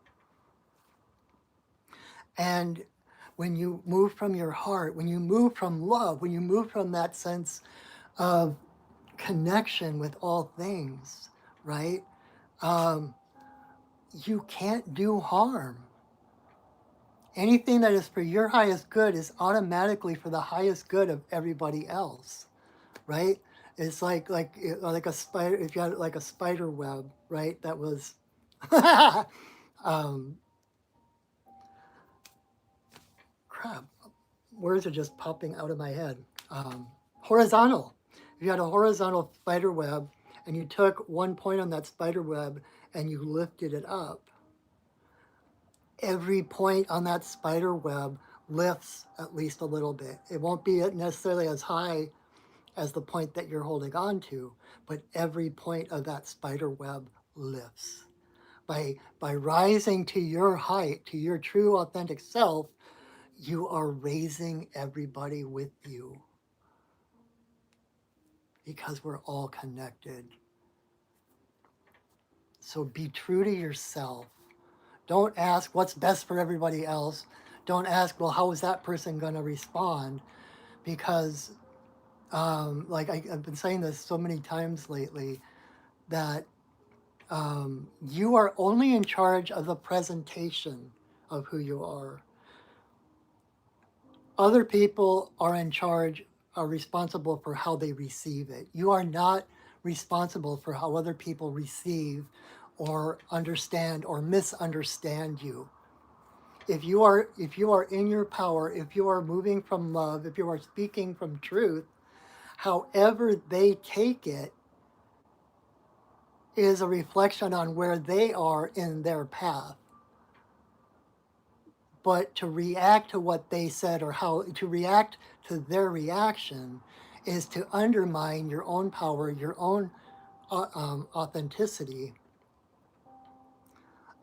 And when you move from your heart, when you move from love, when you move from that sense of connection with all things, right? Um, you can't do harm. Anything that is for your highest good is automatically for the highest good of everybody else, right? It's like a spider. If you had like a spider web, right? That was um, crap. Words are just popping out of my head. Horizontal. If you had a horizontal spider web and you took one point on that spider web and you lifted it up, every point on that spider web lifts at least a little bit. It won't be necessarily as high as the point that you're holding on to, but every point of that spider web lifts. By rising to your height, to your true authentic self, you are raising everybody with you, because we're all connected. So be true to yourself. Don't ask what's best for everybody else. Don't ask, well, how is that person going to respond? Because, I've been saying this so many times lately, that you are only in charge of the presentation of who you are. Other people are responsible for how they receive it. You are not responsible for how other people receive or understand or misunderstand you. If you are in your power, if you are moving from love, if you are speaking from truth, however they take it is a reflection on where they are in their path. But to react to what they said, or how to react to their reaction, is to undermine your own power, your own authenticity,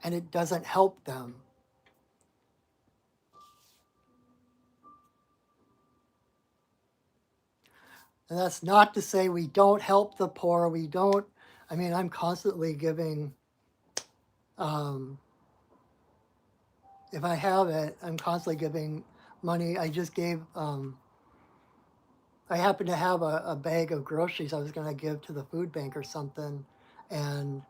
and it doesn't help them. And that's not to say we don't help the poor. We don't. I mean, I'm constantly giving. Um, if I have it, I'm constantly giving money. I just gave. I happened to have a bag of groceries I was going to give to the food bank or something, and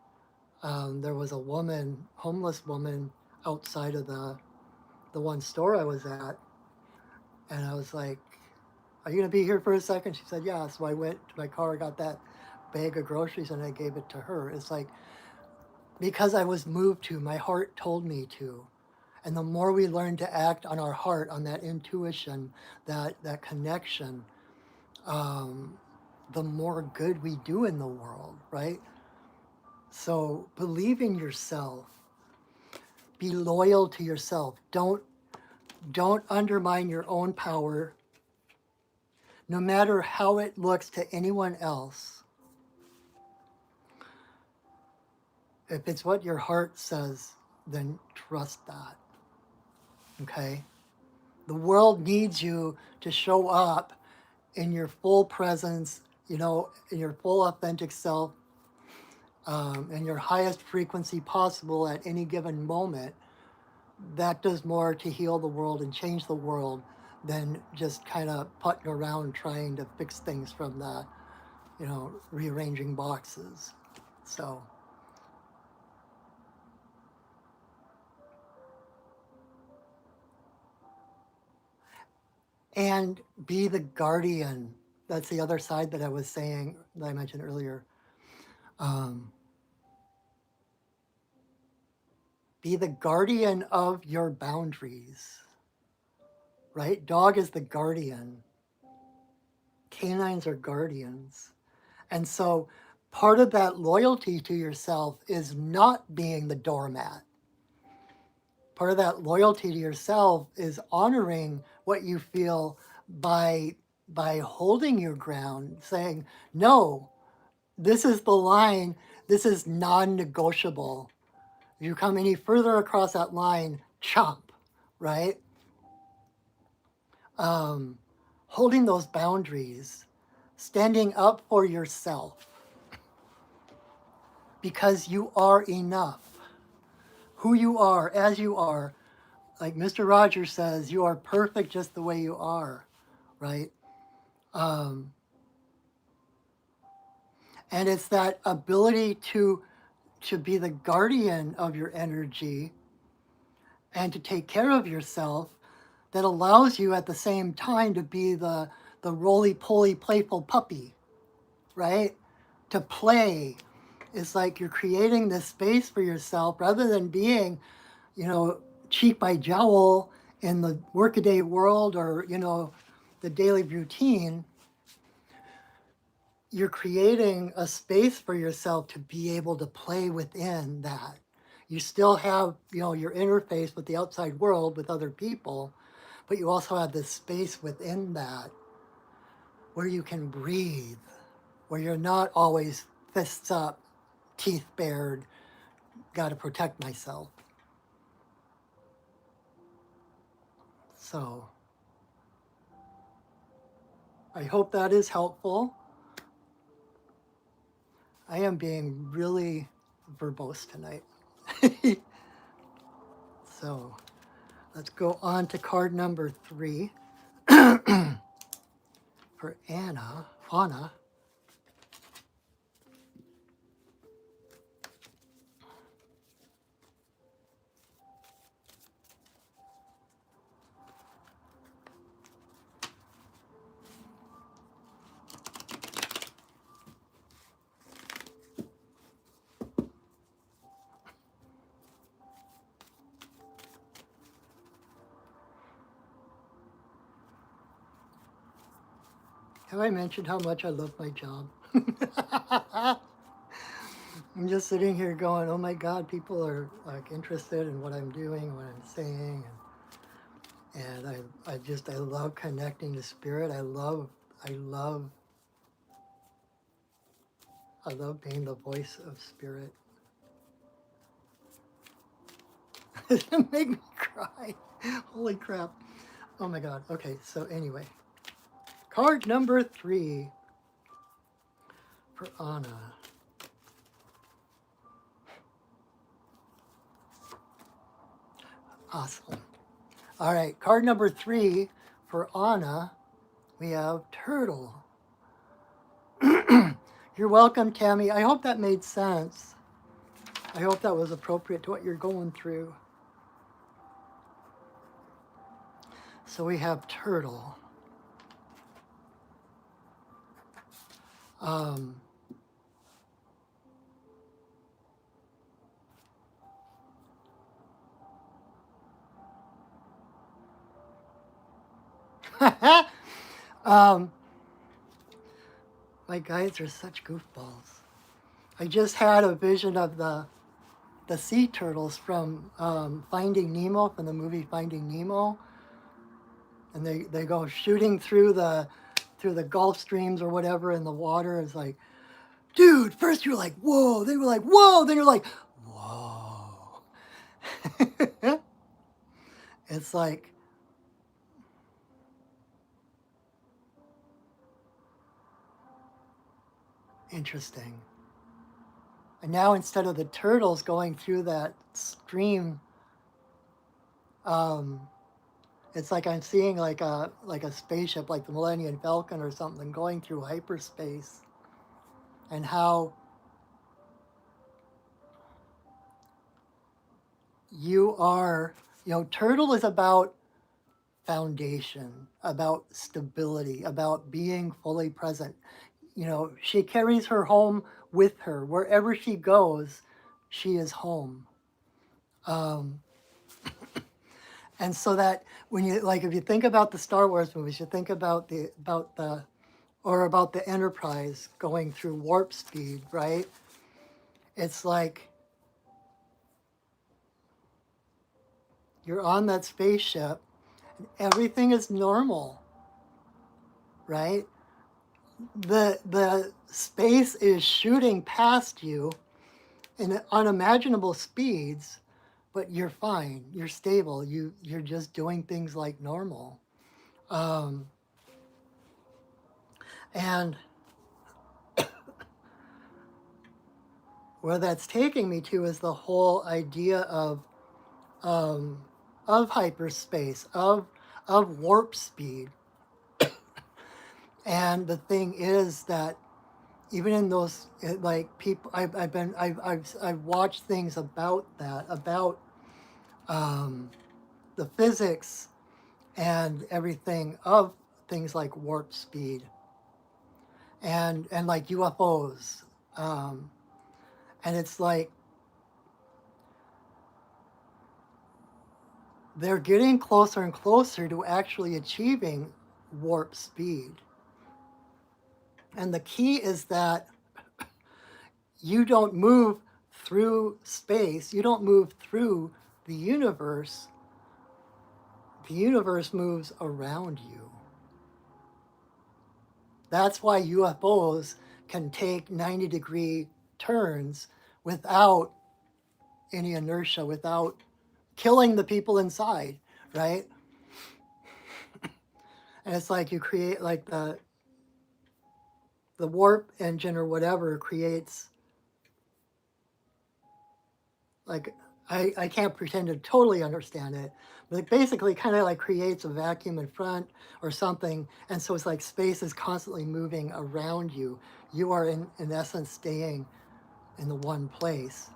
there was a woman, homeless woman, outside of the one store I was at, and I was like, "Are you going to be here for a second?" She said, "Yeah." So I went to my car, got that bag of groceries, and I gave it to her. It's like, because I was moved to, my heart told me to. And the more we learn to act on our heart, on that intuition, that connection, the more good we do in the world, right? So believe in yourself. Be loyal to yourself. Don't undermine your own power, no matter how it looks to anyone else. If it's what your heart says, then trust that. Okay? The world needs you to show up in your full presence, in your full authentic self, in your highest frequency possible at any given moment. That does more to heal the world and change the world than just kind of putting around trying to fix things from the, rearranging boxes. So, and be the guardian. That's the other side that I was saying, that I mentioned earlier. Be the guardian of your boundaries, right? Dog is the guardian. Canines are guardians. And so part of that loyalty to yourself is not being the doormat. Part of that loyalty to yourself is honoring what you feel by holding your ground, saying, no, this is the line, this is non-negotiable. If you come any further across that line, chomp, right? Holding those boundaries, standing up for yourself, because you are enough. Who you are, as you are, like Mr. Rogers says, you are perfect just the way you are, right? And it's that ability to be the guardian of your energy and to take care of yourself that allows you at the same time to be the roly-poly playful puppy, right? To play. It's like you're creating this space for yourself rather than being, cheek by jowl in the workaday world or, the daily routine. You're creating a space for yourself to be able to play within that. You still have, your interface with the outside world, with other people, but you also have this space within that where you can breathe, where you're not always fists up, teeth bared, got to protect myself. So I hope that is helpful. I am being really verbose tonight. So let's go on to card number 3 for Anna. Have I mentioned how much I love my job? I'm just sitting here going, oh my God, people are like interested in what I'm doing, what I'm saying. And I love connecting to spirit. I love being the voice of spirit. It made me cry. Holy crap. Oh my God. Okay, so anyway. Card number 3 for Anna. Awesome. All right, card number 3 for Anna, we have Turtle. You're welcome, Tammy. I hope that made sense. I hope that was appropriate to what you're going through. So we have Turtle. um, my guides are such goofballs. I just had a vision of the sea turtles from Finding Nemo, from the movie Finding Nemo, and they go shooting through the Gulf Streams or whatever, and the water is like, dude. First you're like, whoa. Then you're like, whoa. Then you're like, whoa. It's like, interesting. And now instead of the turtles going through that stream, um, it's like I'm seeing like a spaceship, like the Millennium Falcon or something, going through hyperspace, and how you are, turtle is about foundation, about stability, about being fully present. She carries her home with her. Wherever she goes, she is home. Um, and so that when you like, if you think about the Star Wars movies, you think about the Enterprise going through warp speed, right? It's like you're on that spaceship, and everything is normal, right? The space is shooting past you in unimaginable speeds, but you're fine. You're stable. You're just doing things like normal. Um, and where that's taking me to is the whole idea um, of hyperspace, of warp speed. And the thing is that even in those like people, I've watched things about that, about the physics and everything of things like warp speed and like UFOs. Um, and it's like they're getting closer and closer to actually achieving warp speed. And the key is that you don't move through space, you don't move through the universe. The universe moves around you. That's why UFOs can take 90-degree turns without any inertia, without killing the people inside, right? And it's like you create like the warp engine or whatever creates like I can't pretend to totally understand it, but it basically kind of like creates a vacuum in front or something, and so it's like space is constantly moving around you. You are in essence staying in the one place.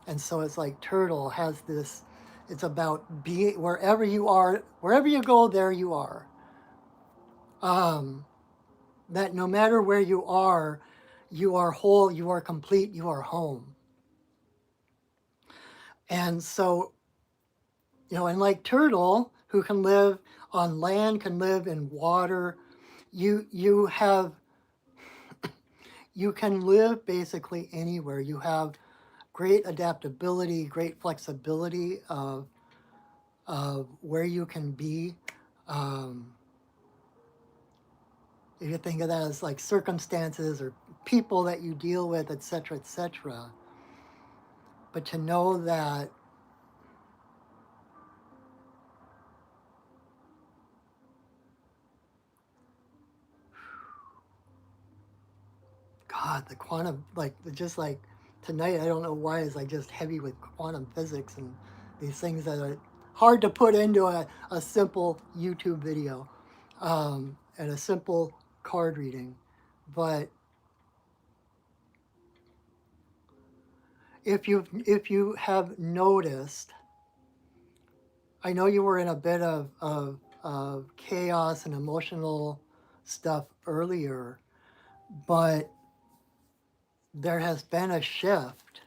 And so it's like Turtle has this, it's about being wherever you are, wherever you go, there you are. That no matter where you are whole, you are complete, you are home. And so, and like Turtle, who can live on land, can live in water, you have, you can live basically anywhere. You have great adaptability, great flexibility of where you can be. Um, if you think of that as like circumstances or people that you deal with, et cetera, et cetera. But to know that God, the quantum, like, just like tonight, I don't know why it's like just heavy with quantum physics and these things that are hard to put into a simple YouTube video and a simple card reading. But if you have noticed, I know you were in a bit of chaos and emotional stuff earlier, but there has been a shift.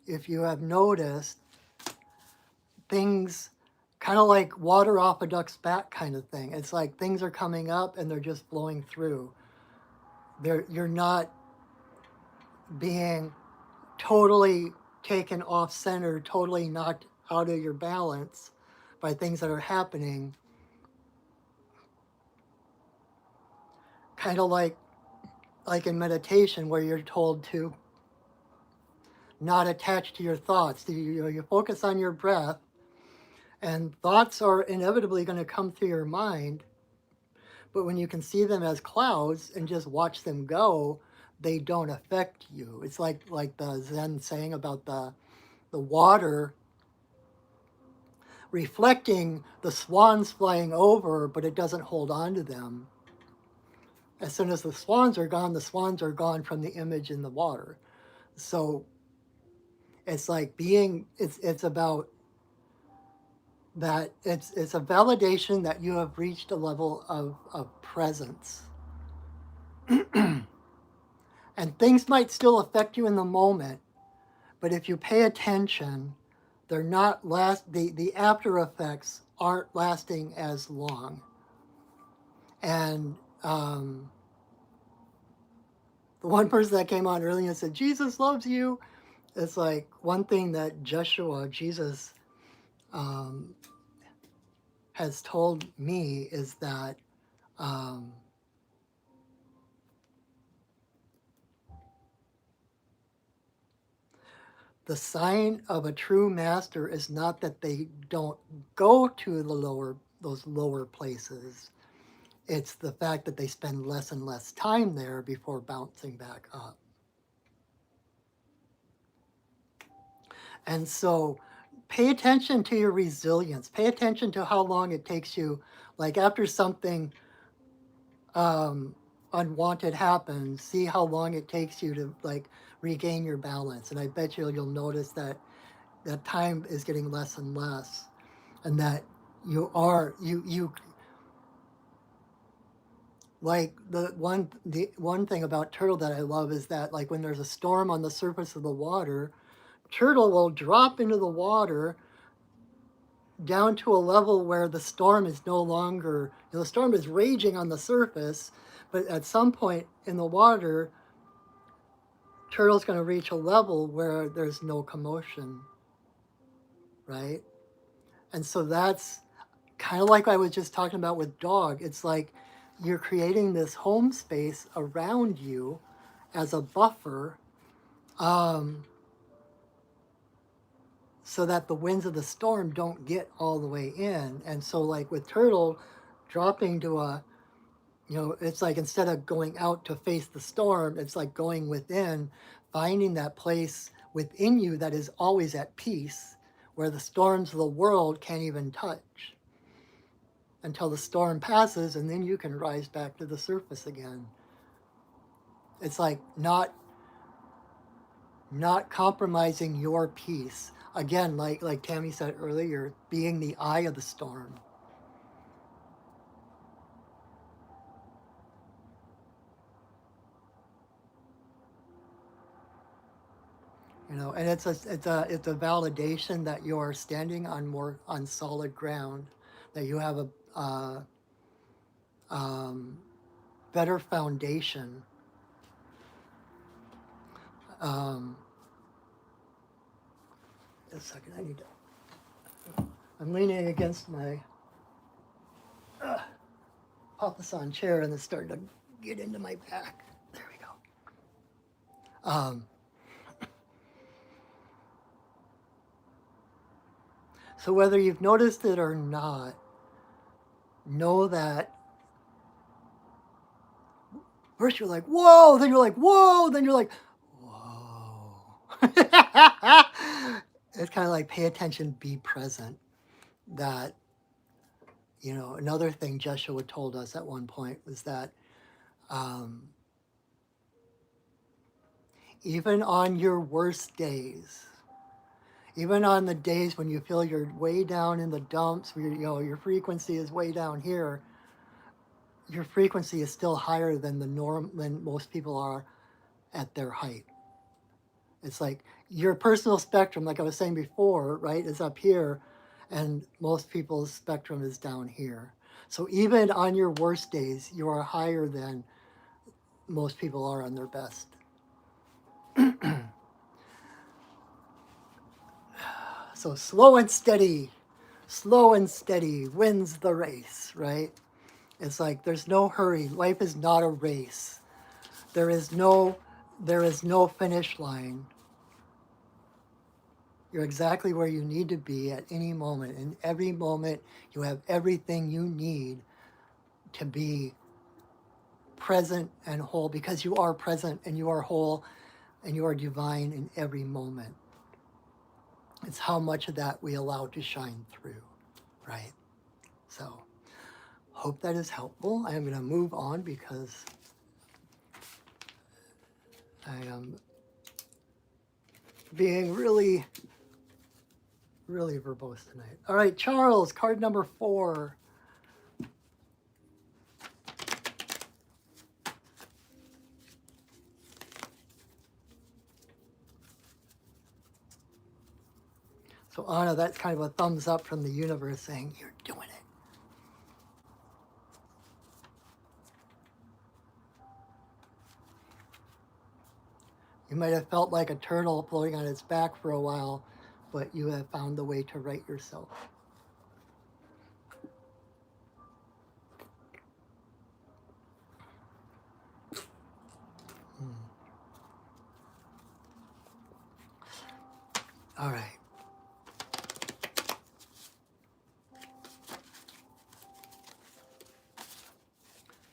If you have noticed, things kind of like water off a duck's back kind of thing. It's like things are coming up and they're just flowing through. You're not being totally taken off center, totally knocked out of your balance by things that are happening. Kind of like in meditation where you're told to not attach to your thoughts. You focus on your breath, and thoughts are inevitably going to come through your mind. But when you can see them as clouds and just watch them go, they don't affect you. It's like the Zen saying about the water reflecting the swans flying over, but it doesn't hold on to them. As soon as the swans are gone from the image in the water. So it's like it's about that it's a validation that you have reached a level of presence. And things might still affect you in the moment, but if you pay attention, they're not the after effects aren't lasting as long. And the one person that came on earlier and said, Jesus loves you. It's like one thing that Jesus, has told me is that the sign of a true master is not that they don't go to those lower places. It's the fact that they spend less and less time there before bouncing back up. And so pay attention to your resilience. Pay attention to how long it takes you, like after something unwanted happens, see how long it takes you to like regain your balance. And I bet you'll notice that that time is getting less and less, and that you like the one thing about turtle that I love is that like when there's a storm on the surface of the water, turtle will drop into the water down to a level where the storm is no longer, the storm is raging on the surface, but at some point in the water, turtle's going to reach a level where there's no commotion, right? And so that's kind of like I was just talking about with dog. It's like you're creating this home space around you as a buffer, so that the winds of the storm don't get all the way in. And so like with turtle dropping to it's like instead of going out to face the storm, it's like going within, finding that place within you that is always at peace, where the storms of the world can't even touch until the storm passes, and then you can rise back to the surface again. It's like not compromising your peace. Again, like Tammy said earlier, being the eye of the storm. And it's a validation that you're standing on solid ground, that you have a better foundation. A second, I'm leaning against my Papasan chair, and it's starting to get into my back. There we go. So whether you've noticed it or not, know that first you're like, whoa, then you're like, whoa, then you're like, whoa. It's kind of like pay attention, be present. That, another thing Joshua told us at one point was that even on your worst days, even on the days when you feel you're way down in the dumps, where your frequency is way down here, your frequency is still higher than than most people are at their height. It's like your personal spectrum, like I was saying before, right, is up here, and most people's spectrum is down here. So even on your worst days, you are higher than most people are on their best. So slow and steady wins the race, right? It's like there's no hurry. Life is not a race. There is no finish line. You're exactly where you need to be at any moment. In every moment, you have everything you need to be present and whole, because you are present and you are whole and you are divine in every moment. It's how much of that we allow to shine through, right? So, hope that is helpful. I am going to move on because I am being really, really verbose tonight. All right, Charles, card number 4. So Anna, that's kind of a thumbs up from the universe saying, you're doing it. You might have felt like a turtle floating on its back for a while, but you have found the way to right yourself. All right.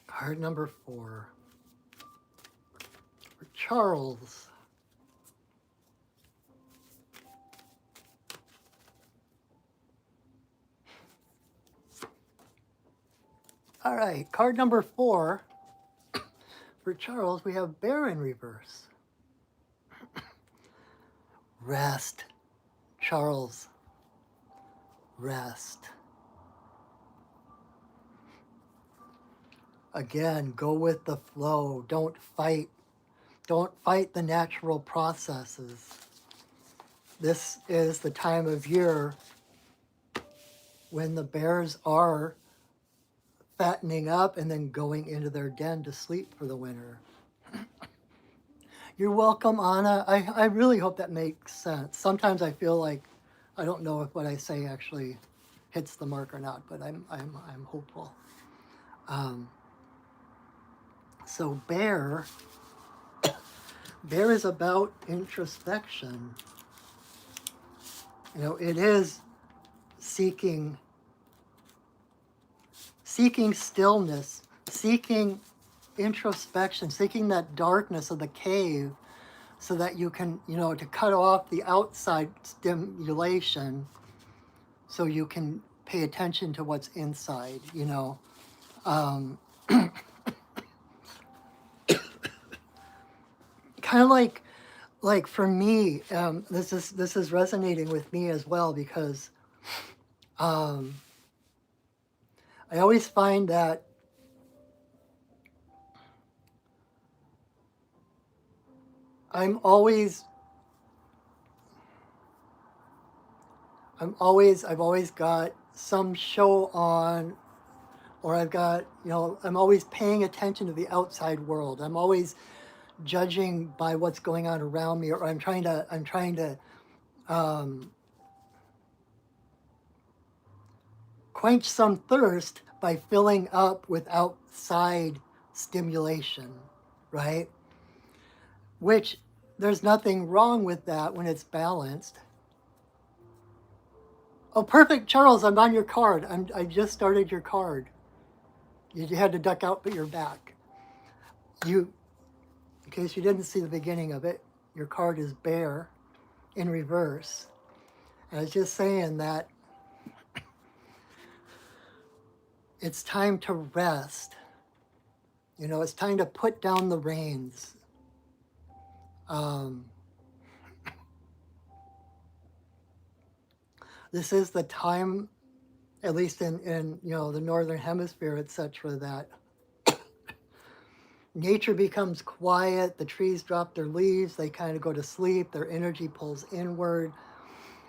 Card number 4 for Charles. All right, card number 4 for Charles, we have Bear in reverse. Rest, Charles. Rest. Again, go with the flow. Don't fight. Don't fight the natural processes. This is the time of year when the bears are fattening up and then going into their den to sleep for the winter. You're welcome, Anna. I really hope that makes sense. Sometimes I feel like I don't know if what I say actually hits the mark or not, but I'm hopeful. So bear is about introspection. You know, it is seeking stillness, seeking introspection, seeking that darkness of the cave so that you can, to cut off the outside stimulation so you can pay attention to what's inside, kind of like for me, this is resonating with me as well, because I always find that I've always got some show on, or I've got, I'm always paying attention to the outside world. I'm always judging by what's going on around me, or I'm trying to quench some thirst by filling up with outside stimulation, right? Which there's nothing wrong with that when it's balanced. Oh, perfect, Charles, I'm on your card. I just started your card. You had to duck out, but you're back. In case you didn't see the beginning of it, your card is Bear in reverse. And I was just saying that it's time to rest. It's time to put down the reins. This is the time, at least in the northern hemisphere, etc., that nature becomes quiet. The trees drop their leaves. They kind of go to sleep. Their energy pulls inward.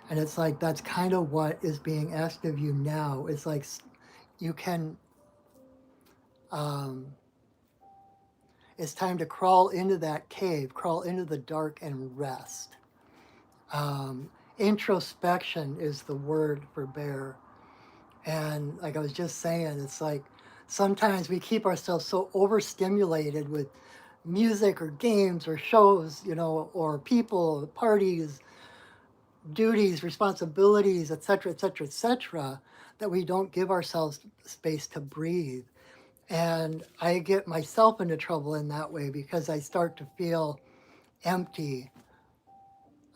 And it's like that's kind of what is being asked of you now. It's like you can, um, it's time to crawl into that cave, crawl into the dark and rest. Introspection is the word for bear. And like I was just saying, it's like sometimes we keep ourselves so overstimulated with music or games or shows, or people, parties, duties, responsibilities, etc., etc., etc., that we don't give ourselves space to breathe. And I get myself into trouble in that way because I start to feel empty.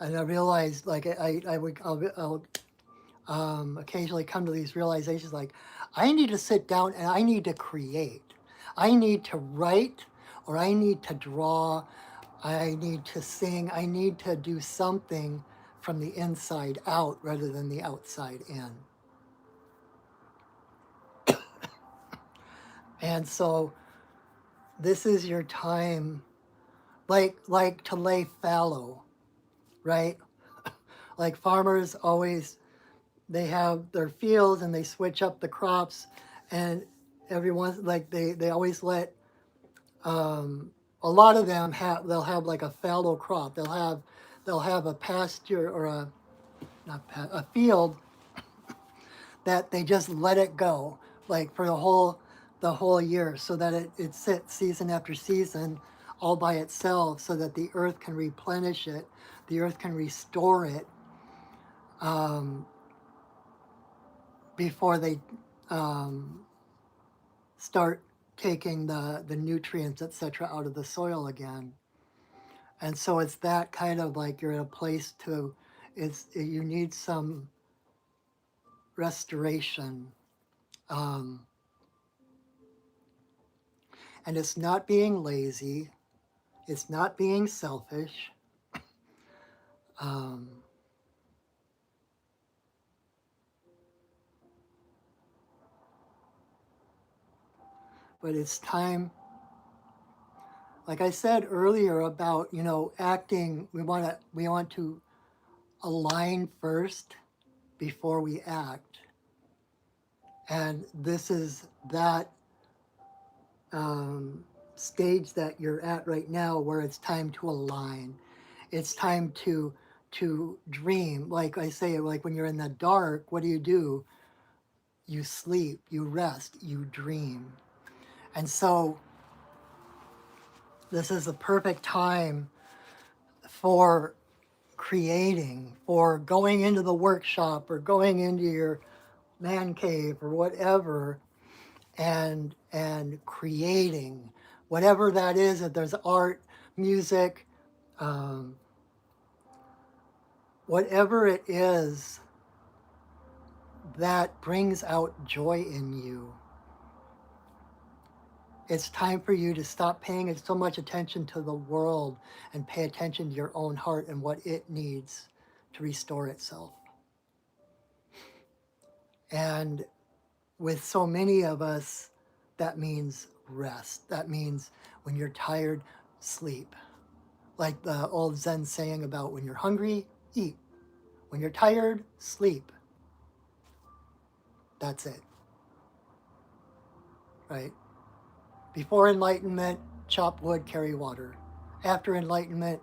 And I realize, like, I'll occasionally come to these realizations like, I need to sit down and I need to create. I need to write, or I need to draw, I need to sing, I need to do something from the inside out rather than the outside in. And so this is your time, like to lay fallow, right? Like farmers always, they have their fields and they switch up the crops, and everyone, like they always let, a lot of them they'll have like a fallow crop. They'll have a pasture, or a field that they just let it go, like for the whole year, so that it sits season after season all by itself, so that the earth can replenish it, the earth can restore it, um, before they, um, start taking the nutrients, etc., out of the soil again. And so it's that kind of like you're in a place to, you need some restoration. Um, and it's not being lazy, it's not being selfish. Um, but it's time, like I said earlier about, acting, we want to align first before we act. And this is that, um, stage that you're at right now, where it's time to align. It's time to dream. Like I say, like when you're in the dark, what do? You sleep, you rest, you dream. And so this is the perfect time for creating, for going into the workshop or going into your man cave or whatever, and creating whatever that is. If there's art, music, um, whatever it is that brings out joy in you. It's time for you to stop paying so much attention to the world and pay attention to your own heart and what it needs to restore itself. And with so many of us, that means rest. That means when you're tired, sleep. Like the old Zen saying about when you're hungry, eat. When you're tired, sleep. That's it, right? Before enlightenment, chop wood, carry water. After enlightenment,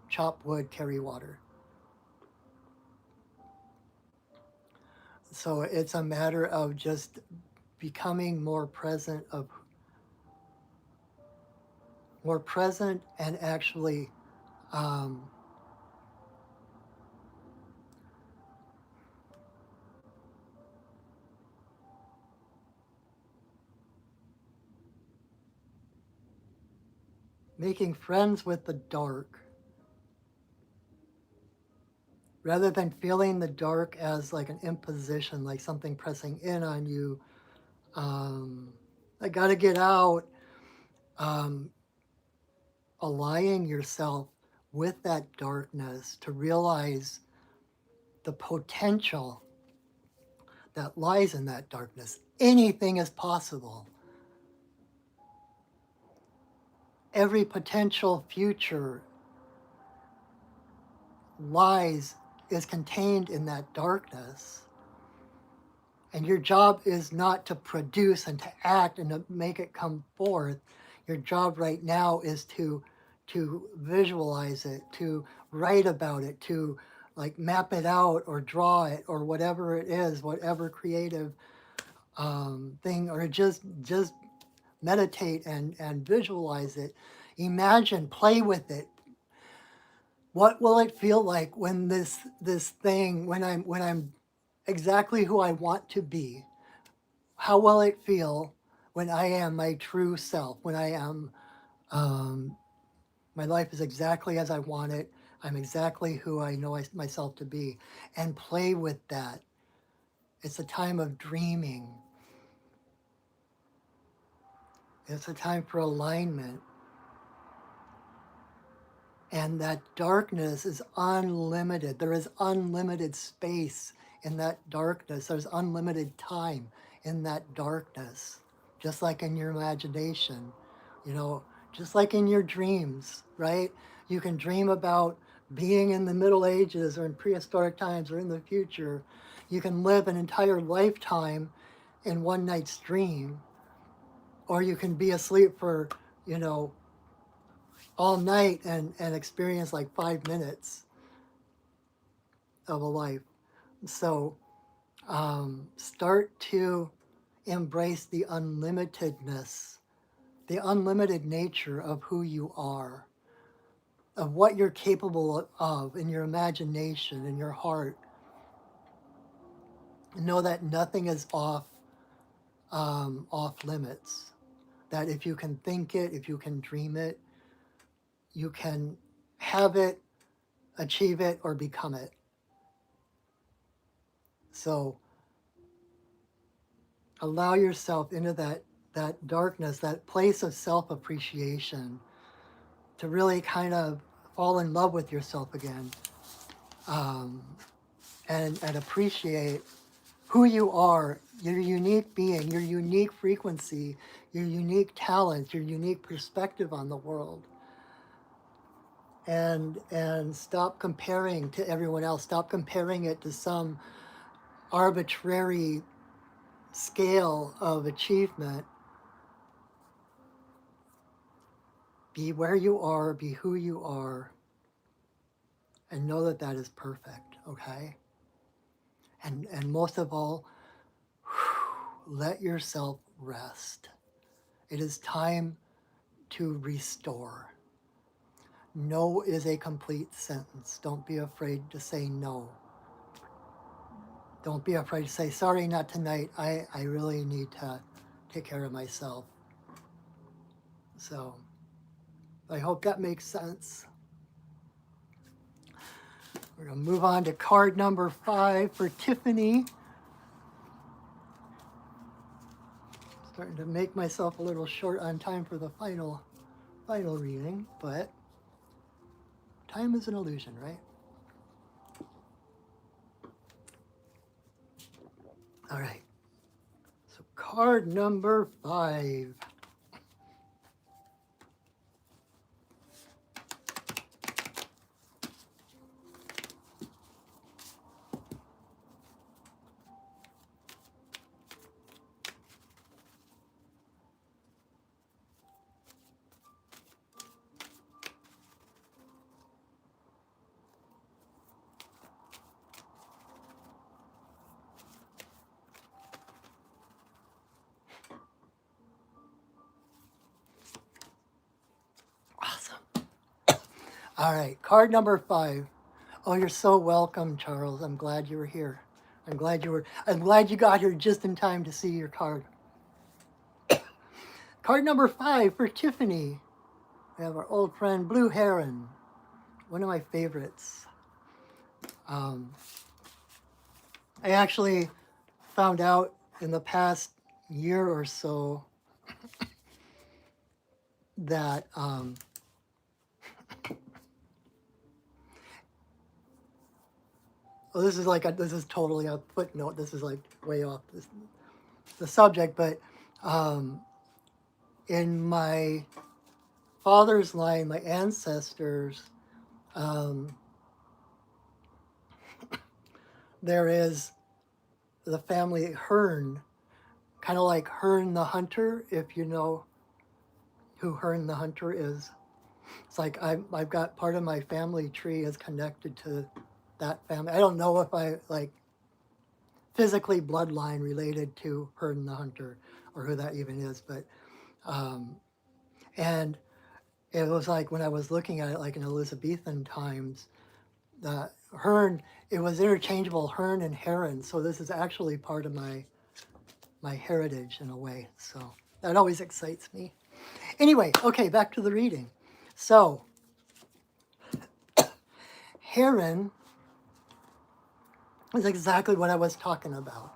chop wood, carry water. So it's a matter of just becoming more present, and actually, um, making friends with the dark, rather than feeling the dark as like an imposition, like something pressing in on you. I got to get out. Um, Aligning yourself with that darkness to realize the potential that lies in that darkness. Anything is possible. Every potential future lies is contained in that darkness. And your job is not to produce and to act and to make it come forth. Your job right now is to visualize it, to write about it, to like map it out or draw it or whatever it is, whatever creative thing, or just meditate and visualize it. Imagine, play with it. What will it feel like when this thing, when I'm exactly who I want to be? How will it feel when I am my true self? When I am, my life is exactly as I want it. I'm exactly who I know myself to be, and play with that. It's a time of dreaming. It's a time for alignment. And that darkness is unlimited. There is unlimited space in that darkness. There's unlimited time in that darkness, just like in your imagination, you know, just like in your dreams, right? You can dream about being in the Middle Ages or in prehistoric times or in the future. You can live an entire lifetime in one night's dream, or you can be asleep for, you know, all night and experience like 5 minutes of a life. So start to embrace the unlimitedness, the unlimited nature of who you are, of what you're capable of in your imagination, in your heart. Know that nothing is off limits. That if you can think it, if you can dream it, you can have it, achieve it, or become it. So allow yourself into that darkness, that place of self-appreciation, to really kind of fall in love with yourself again, and appreciate who you are, your unique being, your unique frequency, your unique talent, your unique perspective on the world. And stop comparing to everyone else. Stop comparing it to some arbitrary scale of achievement. Be where you are, be who you are, and know that that is perfect, okay? And most of all, let yourself rest. It is time to restore. No is a complete sentence. Don't be afraid to say no. Don't be afraid to say, sorry, not tonight. I really need to take care of myself. So I hope that makes sense. We're going to move on to card number 5 for Tiffany. Starting to make myself a little short on time for the final reading, but time is an illusion, right? All right. So card number 5. Awesome. All right, card number 5. Oh, you're so welcome, Charles. I'm glad you were here. I'm glad you got here just in time to see your card. Card number 5 for Tiffany. We have our old friend Blue Heron, one of my favorites. I actually found out in the past year or so that well, this is totally a footnote. This is like way off the subject, but in my father's line, my ancestors, there is the family Hearn, kind of like Hearn the Hunter, if you know who Hearn the Hunter is. It's like I've got part of my family tree is connected to that family. I don't know if I like physically bloodline related to Hearn the Hunter or who that even is, but um, and it was like when I was looking at it, like in Elizabethan times, the Hearn, it was interchangeable Hearn and Heron. So this is actually part of my heritage in a way. So that always excites me. Anyway, okay, back to the reading. So Heron is exactly what I was talking about.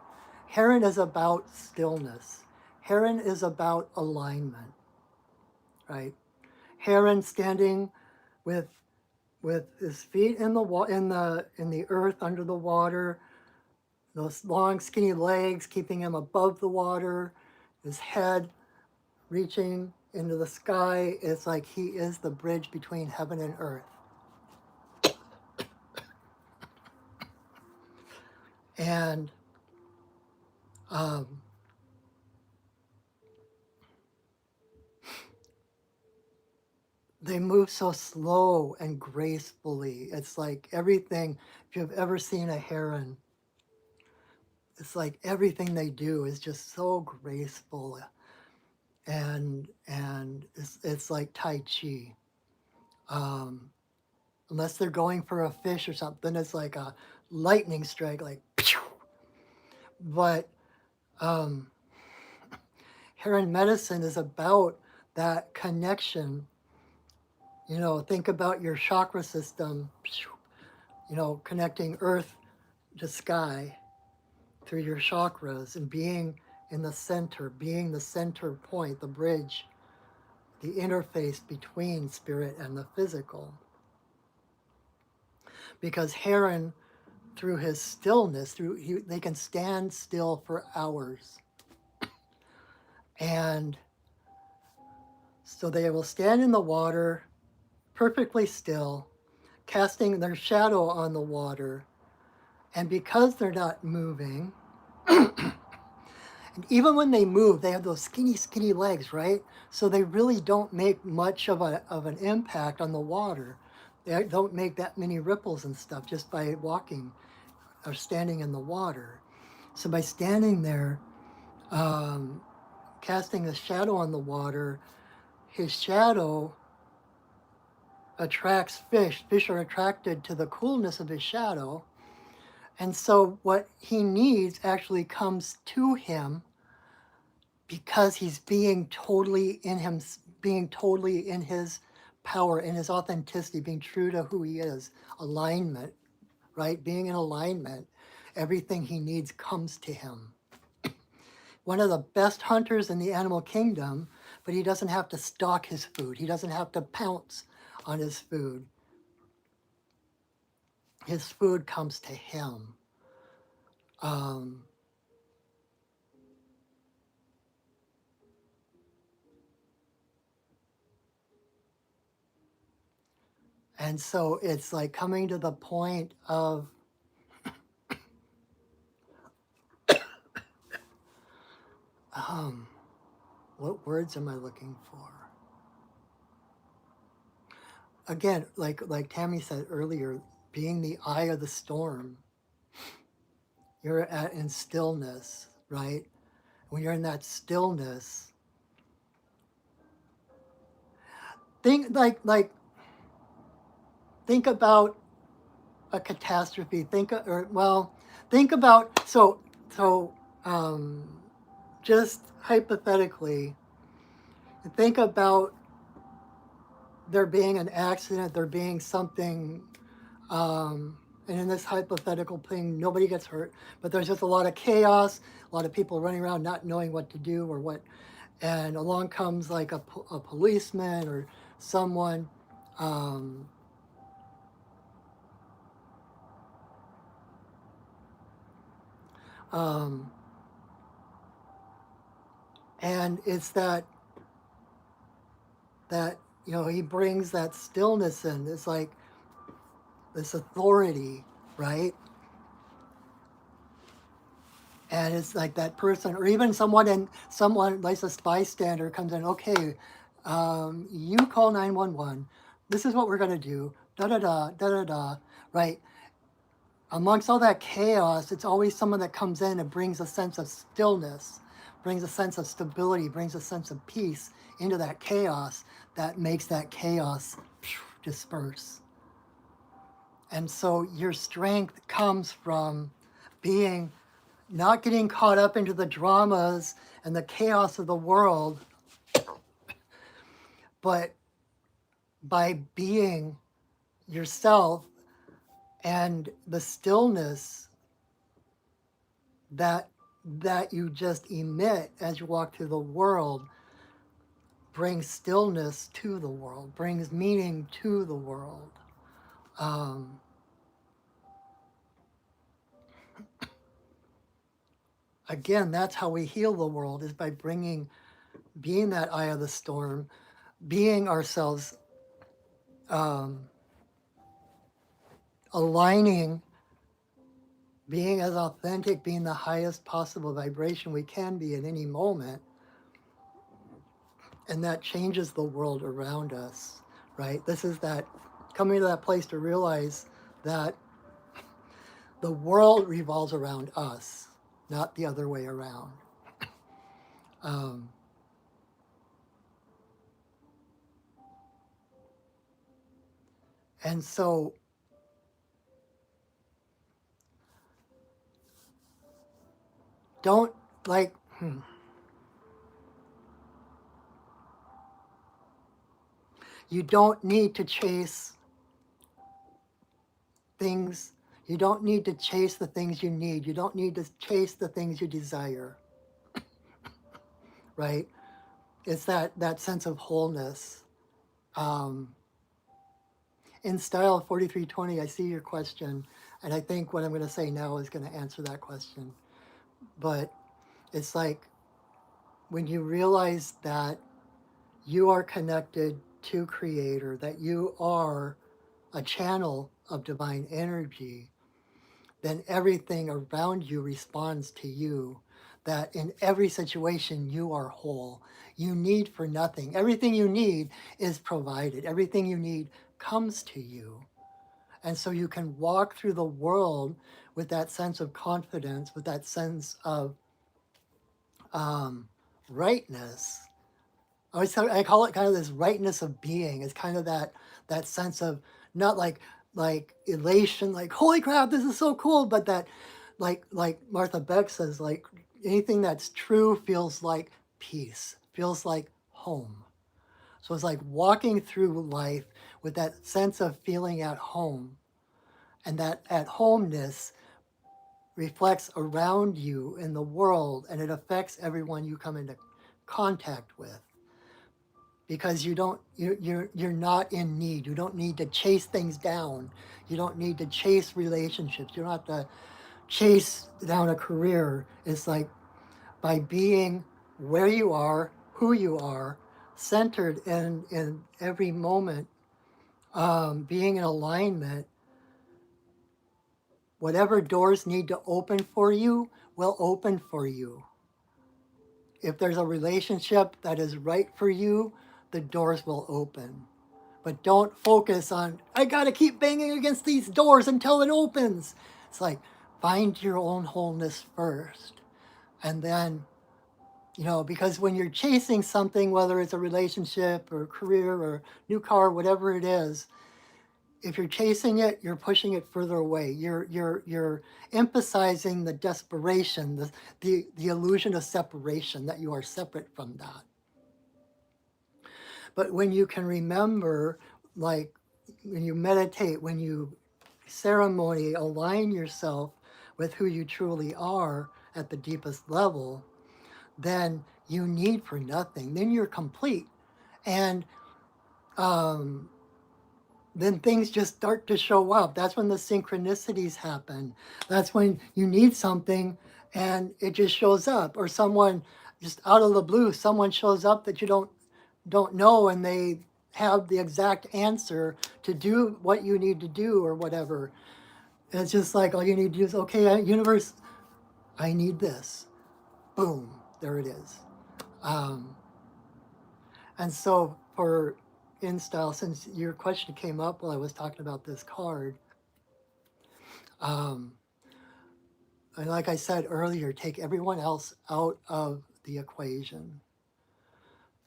Heron is about stillness. Heron is about alignment, right? Heron standing with his feet in the earth under the water, those long skinny legs keeping him above the water, his head reaching into the sky. It's like he is the bridge between heaven and earth. And they move so slow and gracefully. It's like everything, if you've ever seen a heron, it's like everything they do is just so graceful, and it's like Tai Chi. Unless they're going for a fish or something, it's like a lightning strike, like pew! But heron medicine is about that connection. You know, think about your chakra system, you know, connecting earth to sky through your chakras and being in the center, being the center point, the bridge, the interface between spirit and the physical. Because Heron, through his stillness, they can stand still for hours. And so they will stand in the water perfectly still, casting their shadow on the water. And because they're not moving, and even when they move, they have those skinny, skinny legs, right? So they really don't make much of an impact on the water. They don't make that many ripples and stuff just by walking or standing in the water. So by standing there, casting a shadow on the water, his shadow attracts fish. Fish are attracted to the coolness of his shadow. And so what he needs actually comes to him because he's being totally in him, being totally in his power, in his authenticity, being true to who he is. Alignment, right? Being in alignment, everything he needs comes to him. One of the best hunters in the animal kingdom, but he doesn't have to stalk his food. He doesn't have to pounce on his food. His food comes to him. And so it's like coming to the point of what words am I looking for? Again, like Tammy said earlier, being the eye of the storm. You're in stillness, right? When you're in that stillness, think think about a catastrophe. Think about just hypothetically, think about there being an accident, there being something, and in this hypothetical thing, nobody gets hurt, but there's just a lot of chaos, a lot of people running around not knowing what to do or what, and along comes like a policeman or someone, um, um, and it's that you know he brings that stillness in. It's like this authority, right? And it's like that person, or even someone like a bystander comes in. Okay, you call 911. This is what we're gonna do. Da da da da da da. Right. Amongst all that chaos, it's always someone that comes in and brings a sense of stillness, brings a sense of stability, brings a sense of peace into that chaos that makes that chaos disperse. And so your strength comes from being not getting caught up into the dramas and the chaos of the world, but by being yourself and the stillness that you just emit as you walk through the world brings stillness to the world, brings meaning to the world. Um, Again, that's how we heal the world, is by being that eye of the storm, being ourselves, um, aligning, being as authentic, being the highest possible vibration we can be at any moment. And that changes the world around us, right? This is that coming to that place to realize that the world revolves around us, not the other way around. Um, and so don't like, you don't need to chase things. You don't need to chase the things you need. You don't need to chase the things you desire, right? It's that sense of wholeness. Um, in style 4320, I see your question, and I think what I'm going to say now is going to answer that question. But it's like when you realize that you are connected to Creator, that you are a channel of divine energy, then everything around you responds to you. That in every situation you are whole. You need for nothing. Everything you need is provided. Everything you need comes to you. And so you can walk through the world with that sense of confidence, with that sense of rightness. I call it kind of this rightness of being. It's kind of that sense of not like elation, like holy crap, this is so cool, but that like Martha Beck says, like anything that's true feels like peace, feels like home. So it's like walking through life with that sense of feeling at home, and that at homeness reflects around you in the world, and it affects everyone you come into contact with, because you're not in need. You don't need to chase things down. You don't need to chase relationships. You don't have to chase down a career. It's like by being where you are, who you are, centered in every moment, being in alignment. Whatever doors need to open for you will open for you. If there's a relationship that is right for you, the doors will open. But don't focus on, I gotta keep banging against these doors until it opens. It's like, find your own wholeness first. And then, because when you're chasing something, whether it's a relationship or a career or new car, whatever it is, if you're chasing it, you're pushing it further away. You're emphasizing the desperation, the illusion of separation, that you are separate from that. But when you can remember, like when you meditate, when you ceremony, align yourself with who you truly are at the deepest level, then you need for nothing. Then you're complete. And um, then things just start to show up. That's when the synchronicities happen. That's when you need something and it just shows up. Or someone just out of the blue, someone shows up that you don't know, and they have the exact answer to do what you need to do or whatever. And it's just like all you need to do is, okay, universe, I need this. Boom, there it is. Um, and so for InStyle, since your question came up while I was talking about this card, and like I said earlier, take everyone else out of the equation.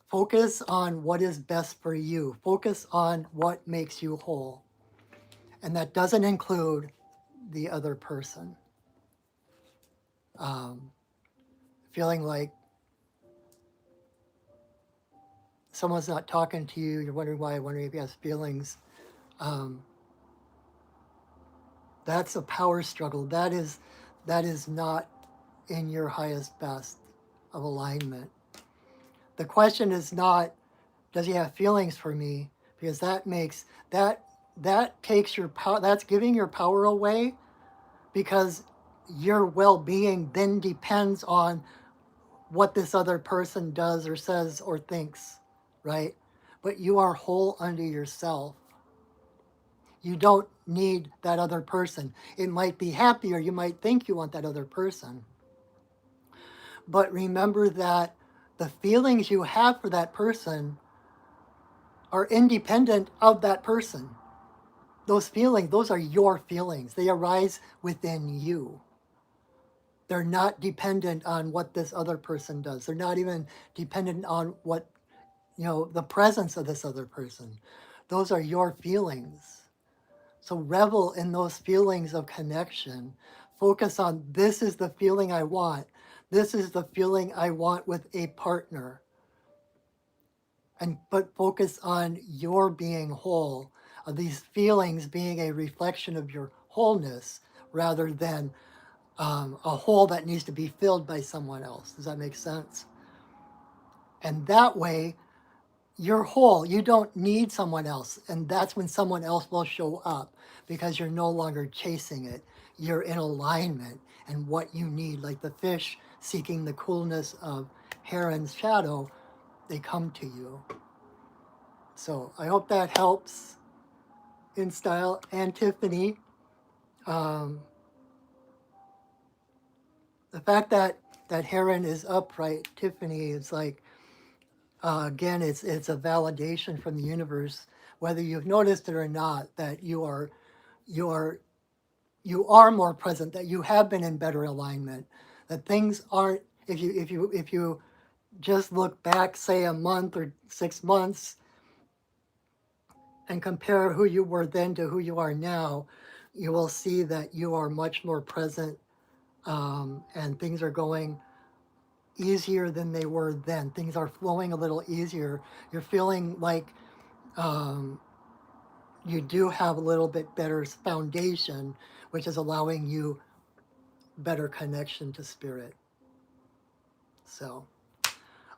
Focus on what is best for you. Focus on what makes you whole. And that doesn't include the other person. Um, Feeling like someone's not talking to you, you're wondering why, wondering if he has feelings. Um, that's a power struggle. That is not in your highest best of alignment. The question is not, does he have feelings for me? Because that takes your power. That's giving your power away, because your well-being then depends on what this other person does or says or thinks, right? But you are whole unto yourself. You don't need that other person. It might be happy, or you might think you want that other person. But remember that the feelings you have for that person are independent of that person. Those feelings, those are your feelings. They arise within you. They're not dependent on what this other person does. They're not even dependent on what, the presence of this other person. Those are your feelings. So revel in those feelings of connection. Focus on, this is the feeling I want. This is the feeling I want with a partner. But focus on your being whole, of these feelings being a reflection of your wholeness, rather than a hole that needs to be filled by someone else. Does that make sense? And that way, you're whole. You don't need someone else. And that's when someone else will show up, because you're no longer chasing it. You're in alignment and what you need. Like the fish seeking the coolness of heron's shadow, they come to you. So I hope that helps, InStyle and Tiffany. Um, the fact that heron is upright, Tiffany, is like, again, it's a validation from the universe, whether you've noticed it or not, that you are more present, that you have been in better alignment, that things aren't, if you just look back, say a month or 6 months, and compare who you were then to who you are now, you will see that you are much more present, and things are going easier than they were then. Things are flowing a little easier. You're feeling like you do have a little bit better foundation, which is allowing you better connection to spirit. So,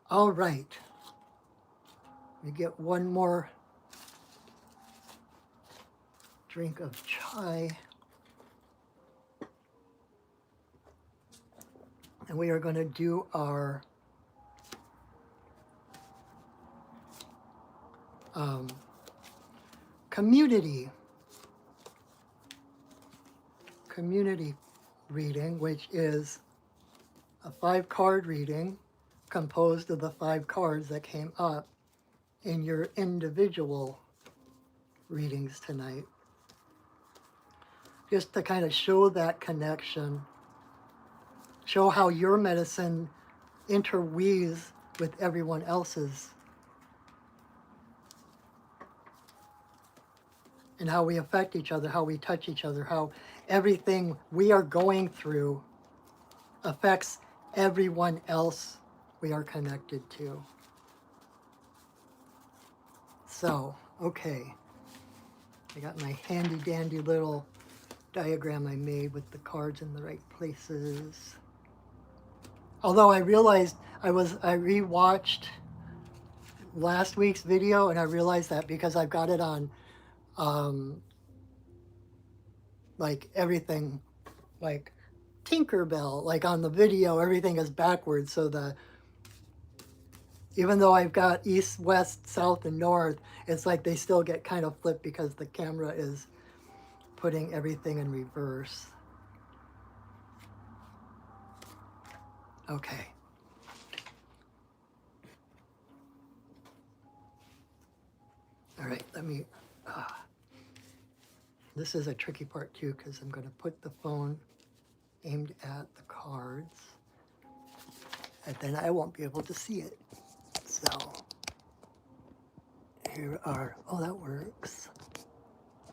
all right. We get one more drink of chai. And we are going to do our community reading, which is a 5-card reading composed of the 5 cards that came up in your individual readings tonight. Just to kind of show that connection, show how your medicine interweaves with everyone else's, and how we affect each other, how we touch each other, how everything we are going through affects everyone else we are connected to. So, okay. I got my handy dandy little diagram I made with the cards in the right places. Although I realized I rewatched last week's video, and I realized that because I've got it on like everything, like Tinkerbell, like on the video, everything is backwards. So even though I've got east, west, south, and north, it's like they still get kind of flipped because the camera is putting everything in reverse. Okay. All right, let me, this is a tricky part too, because I'm going to put the phone aimed at the cards, and then I won't be able to see it. So here are, oh, that works.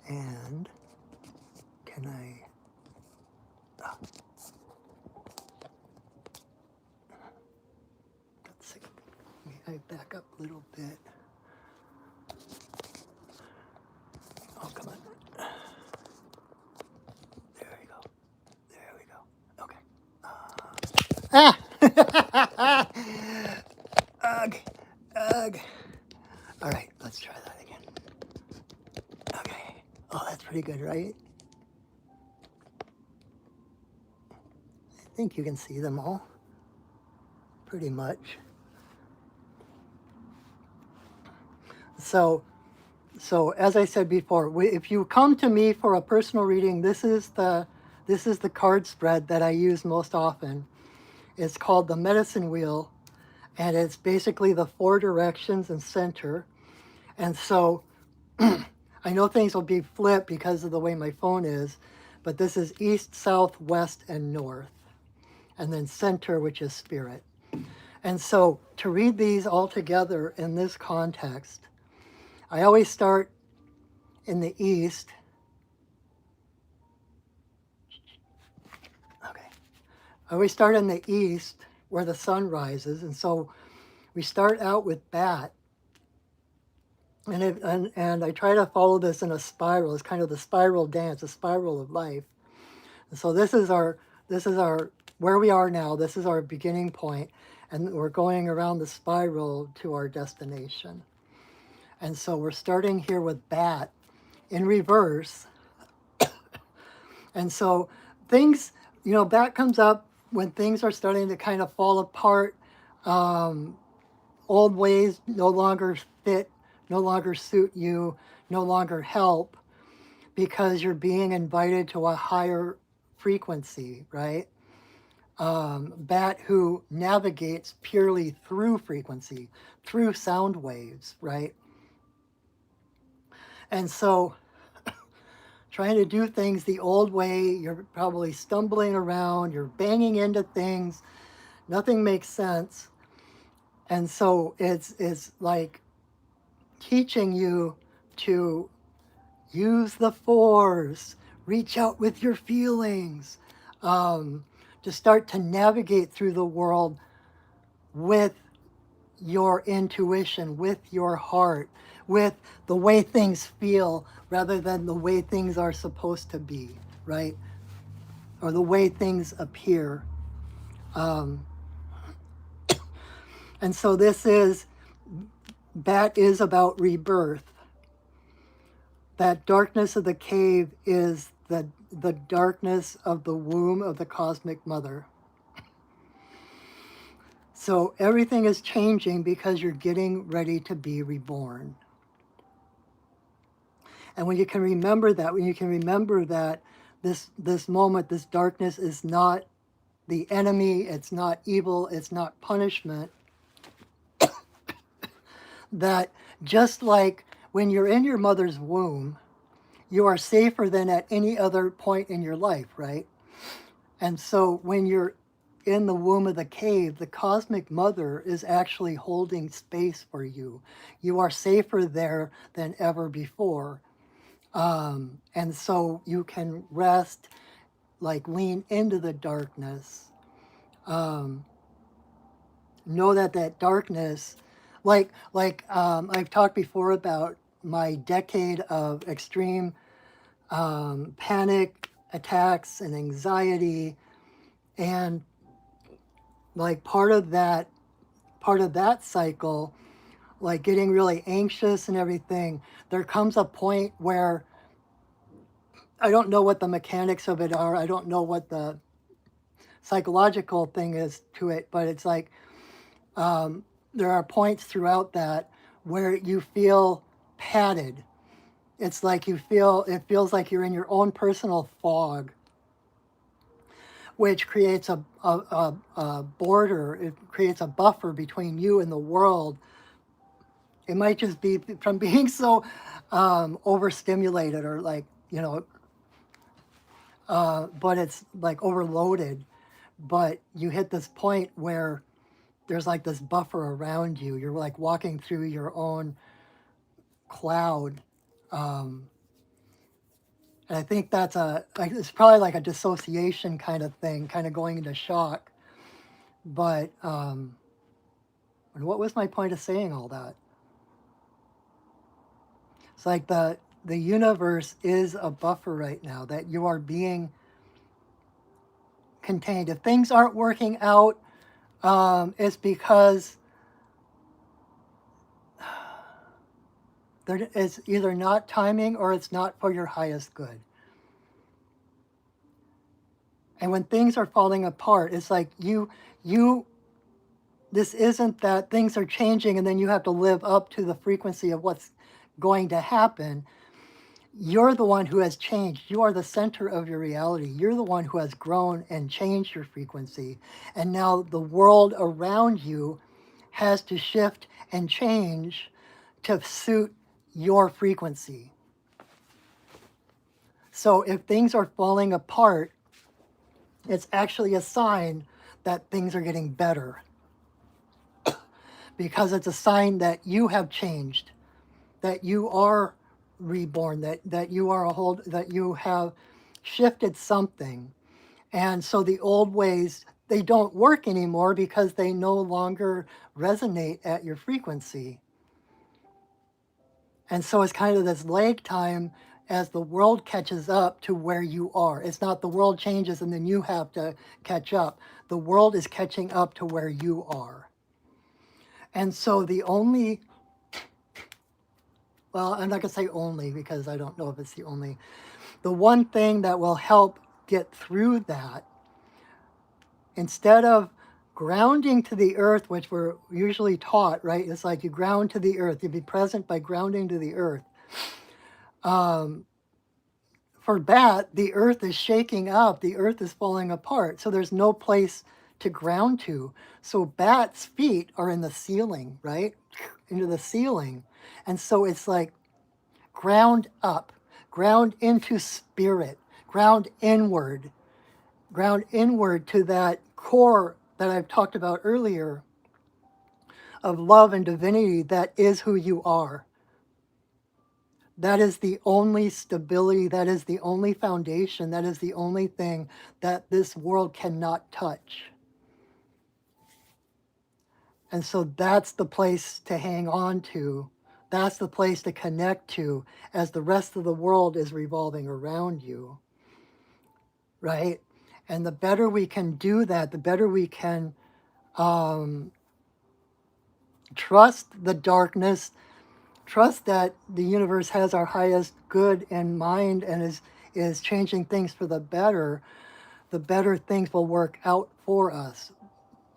And can I, let's see, let me back up a little bit. Oh, come on. There we go. There we go. Okay. Ah! Ugh. Ugh. All right, let's try that again. Okay. Oh, that's pretty good, right? I think you can see them all. Pretty much. So as I said before, if you come to me for a personal reading, this is the card spread that I use most often. It's called the medicine wheel, and it's basically the 4 directions and center. And so I know things will be flipped because of the way my phone is, but this is east, south, west, and north, and then center, which is spirit. And so to read these all together in this context, I always start in the east. Okay. I always start in the east where the sun rises. And so we start out with bat. And I try to follow this in a spiral. It's kind of the spiral dance, a spiral of life. And so this is our where we are now. This is our beginning point, and we're going around the spiral to our destination. And so we're starting here with bat in reverse. And so things, bat comes up when things are starting to kind of fall apart. Old ways no longer fit, no longer suit you, no longer help, because you're being invited to a higher frequency, right? Bat who navigates purely through frequency, through sound waves, right? And so trying to do things the old way, you're probably stumbling around, you're banging into things, nothing makes sense. And so it's like teaching you to use the force, reach out with your feelings, to start to navigate through the world with your intuition, with your heart, with the way things feel rather than the way things are supposed to be, right? Or the way things appear. And so that is about rebirth. That darkness of the cave is the darkness of the womb of the cosmic mother. So everything is changing because you're getting ready to be reborn. And when you can remember that, this moment, this darkness is not the enemy, it's not evil, it's not punishment, that just like when you're in your mother's womb, you are safer than at any other point in your life, right? And so when you're in the womb of the cave, the cosmic mother is actually holding space for you. You are safer there than ever before. And so you can rest, like lean into the darkness. Know that darkness, I've talked before about my decade of extreme panic attacks and anxiety, and like part of that cycle, like getting really anxious and everything, there comes a point where I don't know what the mechanics of it are. I don't know what the psychological thing is to it, but it's like there are points throughout that where you feel padded. It's like it feels like you're in your own personal fog, which creates a border, it creates a buffer between you and the world. It might just be from being so overstimulated or like, but it's like overloaded. But you hit this point where there's like this buffer around you. You're like walking through your own cloud. Um, and I think that's it's probably like a dissociation kind of thing, kind of going into shock. But and what was my point of saying all that? It's like the universe is a buffer right now that you are being contained. If things aren't working out, it's because it's either not timing or it's not for your highest good. And when things are falling apart, it's like this isn't that things are changing and then you have to live up to the frequency of what's going to happen. You're the one who has changed. You are the center of your reality. You're the one who has grown and changed your frequency. And now the world around you has to shift and change to suit your frequency. So if things are falling apart, it's actually a sign that things are getting better, because it's a sign that you have changed, that you are reborn, that you are that you have shifted something. And so the old ways, they don't work anymore because they no longer resonate at your frequency. And so it's kind of this lag time as the world catches up to where you are. It's not the world changes and then you have to catch up. The world is catching up to where you are. And so well, I'm not going to say only because I don't know if it's the only. The one thing that will help get through that, instead of grounding to the earth, which we're usually taught, right? It's like you ground to the earth. You be present by grounding to the earth. For Bat, the earth is shaking up. The earth is falling apart. So there's no place to ground to. So Bat's feet are in the ceiling, right? Into the ceiling. And so it's like ground up, ground into spirit, ground inward to that core that I've talked about earlier of love and divinity that is who you are. That is the only stability, that is the only foundation, that is the only thing that this world cannot touch. And so that's the place to hang on to. That's the place to connect to as the rest of the world is revolving around you, right? And the better we can do that, the better we can trust the darkness, trust that the universe has our highest good in mind and is changing things for the better things will work out for us.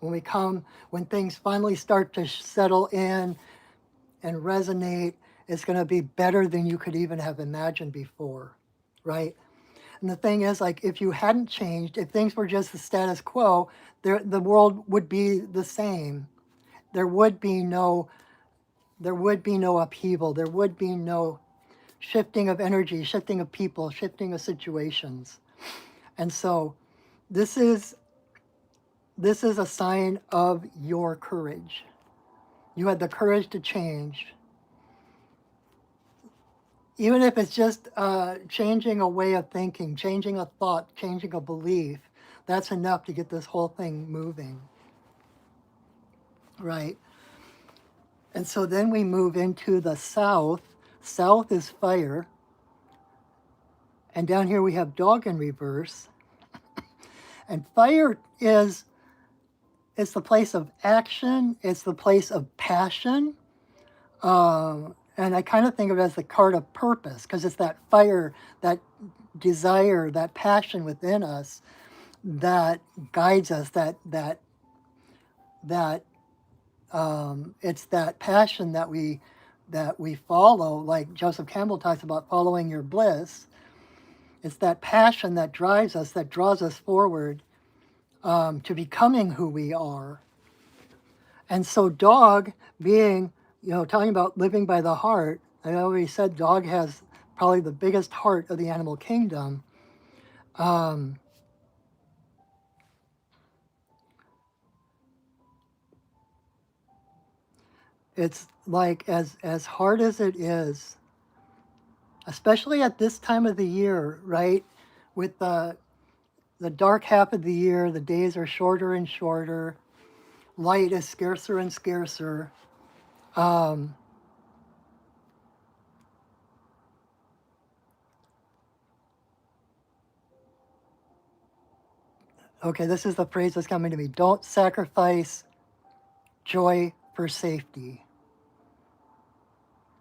When things finally start to settle in and resonate, it's going to be better than you could even have imagined before, right? And the thing is, like, if you hadn't changed, if things were just the status quo, the world would be the same. There would be no upheaval. There would be no shifting of energy, shifting of people, shifting of situations. And so this is a sign of your courage. You had the courage to change. Even if it's just changing a way of thinking, changing a thought, changing a belief, that's enough to get this whole thing moving, right? And so then we move into the south. South is fire. And down here we have dog in reverse. And fire is the place of action. It's the place of passion. And I kind of think of it as the card of purpose, because it's that fire, that desire, that passion within us that guides us, it's that passion that we follow, like Joseph Campbell talks about following your bliss. It's that passion that drives us, that draws us forward. to becoming who we are. And so, dog being, talking about living by the heart, I already said dog has probably the biggest heart of the animal kingdom. Um, it's like as hard as it is, especially at this time of the year, right? With the dark half of the year, the days are shorter and shorter, light is scarcer and scarcer. Um, okay, this is the phrase that's coming to me. Don't sacrifice joy for safety,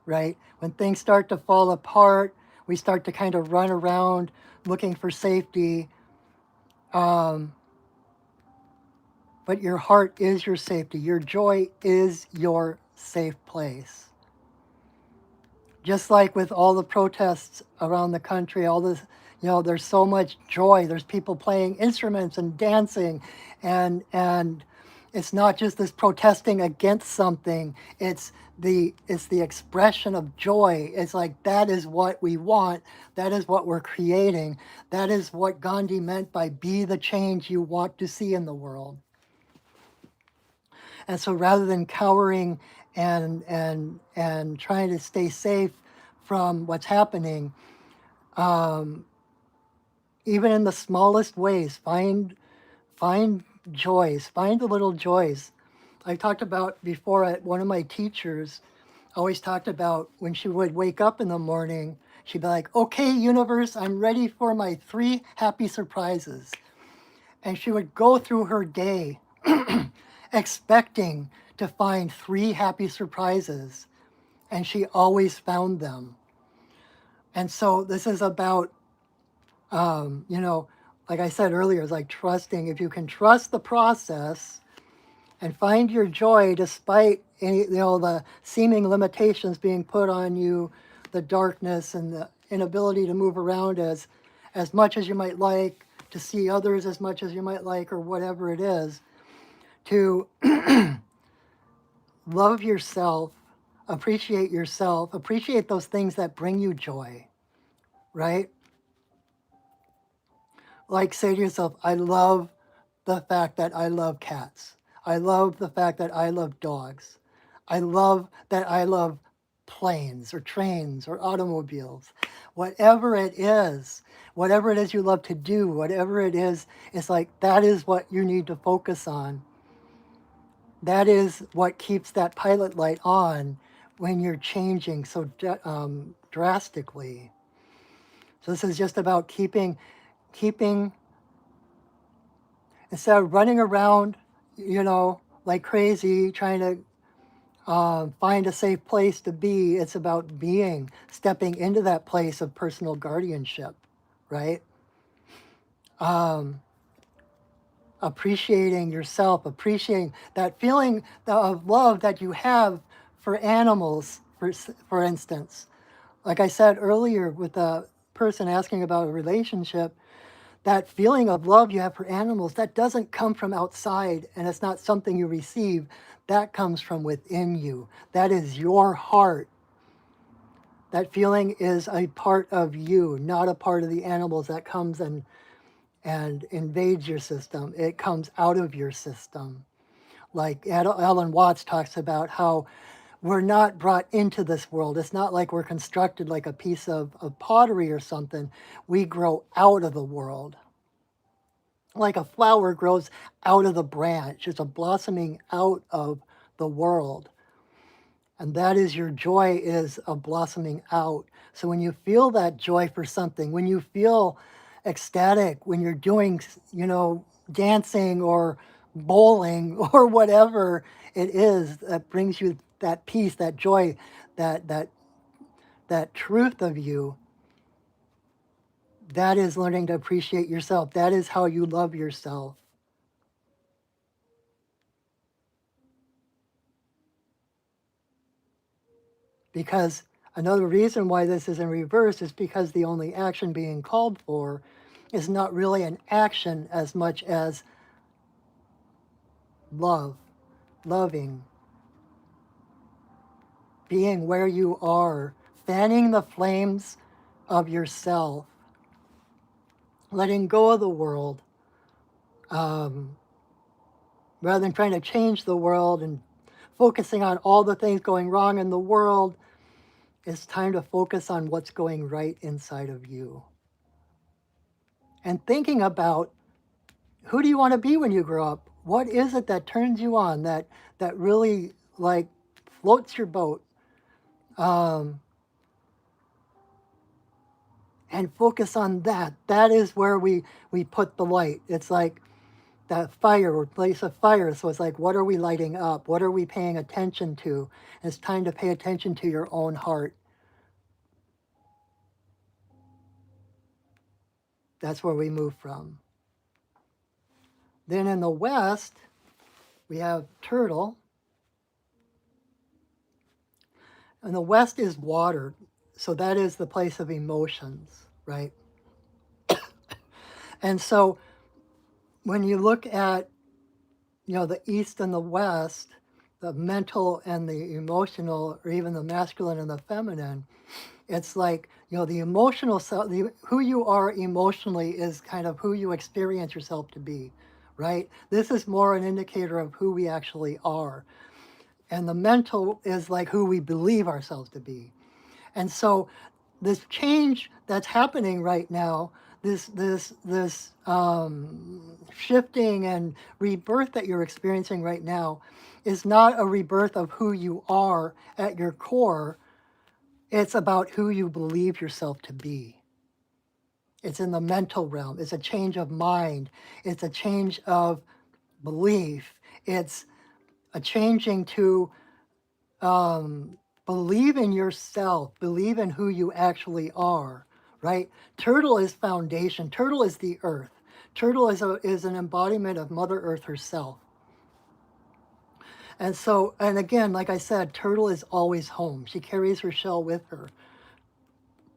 right? When things start to fall apart, we start to kind of run around looking for safety. Um, but your heart is your safety. Your joy is your safe place. Just like with all the protests around the country, all this, there's so much joy. There's people playing instruments and dancing, and it's not just this protesting against something. It's the expression of joy. It's like that is what we want. That is what we're creating. That is what Gandhi meant by be the change you want to see in the world. And so rather than cowering and trying to stay safe from what's happening, um, even in the smallest ways, find joys, find the little joys. I talked about before at one of my teachers always talked about when she would wake up in the morning, she'd be like, okay, universe, I'm ready for my 3 happy surprises. And she would go through her day expecting to find 3 happy surprises, and she always found them. And so this is about, like I said earlier, it's like trusting. If you can trust the process and find your joy despite any, the seeming limitations being put on you, the darkness and the inability to move around as much as you might like, to see others as much as you might like, or whatever it is, to love yourself, appreciate those things that bring you joy, right? Like say to yourself, I love the fact that I love cats. I love the fact that I love dogs. I love that I love planes or trains or automobiles. Whatever it is you love to do, whatever it is, it's like that is what you need to focus on. That is what keeps that pilot light on when you're changing so drastically. So this is just about keeping instead of running around, like crazy, trying to find a safe place to be. It's about stepping into that place of personal guardianship, right? Um, Appreciating yourself, appreciating that feeling of love that you have for animals, for instance. Like I said earlier with the person asking about a relationship, that feeling of love you have for animals, that doesn't come from outside and it's not something you receive. That comes from within you. That is your heart. That feeling is a part of you, not a part of the animals that comes and invades your system. It comes out of your system. Like Alan Watts talks about how we're not brought into this world. It's not like we're constructed like a piece of pottery or something. We grow out of the world. Like a flower grows out of the branch. It's a blossoming out of the world. And that is your joy, is a blossoming out. So when you feel that joy for something, when you feel ecstatic, when you're doing, dancing or bowling or whatever it is that brings you that peace, that joy, that truth of you, that is learning to appreciate yourself. That is how you love yourself. Because another reason why this is in reverse is because the only action being called for is not really an action as much as love, loving, being where you are, fanning the flames of yourself, letting go of the world, um, rather than trying to change the world and focusing on all the things going wrong in the world. It's time to focus on what's going right inside of you. And thinking about, who do you want to be when you grow up? What is it that turns you on, that really like floats your boat? Um, and focus on that. That is where we put the light. It's like that fire, or place of fire. So it's like, what are we lighting up? What are we paying attention to? It's time to pay attention to your own heart. That's where we move from. Then in the West, we have turtle. And the West is water. So that is the place of emotions, right? And so when you look at, the East and the West, the mental and the emotional, or even the masculine and the feminine, it's like, the emotional self, who you are emotionally is kind of who you experience yourself to be, right? This is more an indicator of who we actually are. And the mental is like who we believe ourselves to be. And so this change that's happening right now, this shifting and rebirth that you're experiencing right now, is not a rebirth of who you are at your core. It's about who you believe yourself to be. It's in the mental realm. It's a change of mind. It's a change of belief. It's a changing to believe in yourself, believe in who you actually are, right? Turtle is foundation. Turtle is the earth. Turtle is an embodiment of Mother Earth herself. And so, and again, like I said, Turtle is always home. She carries her shell with her.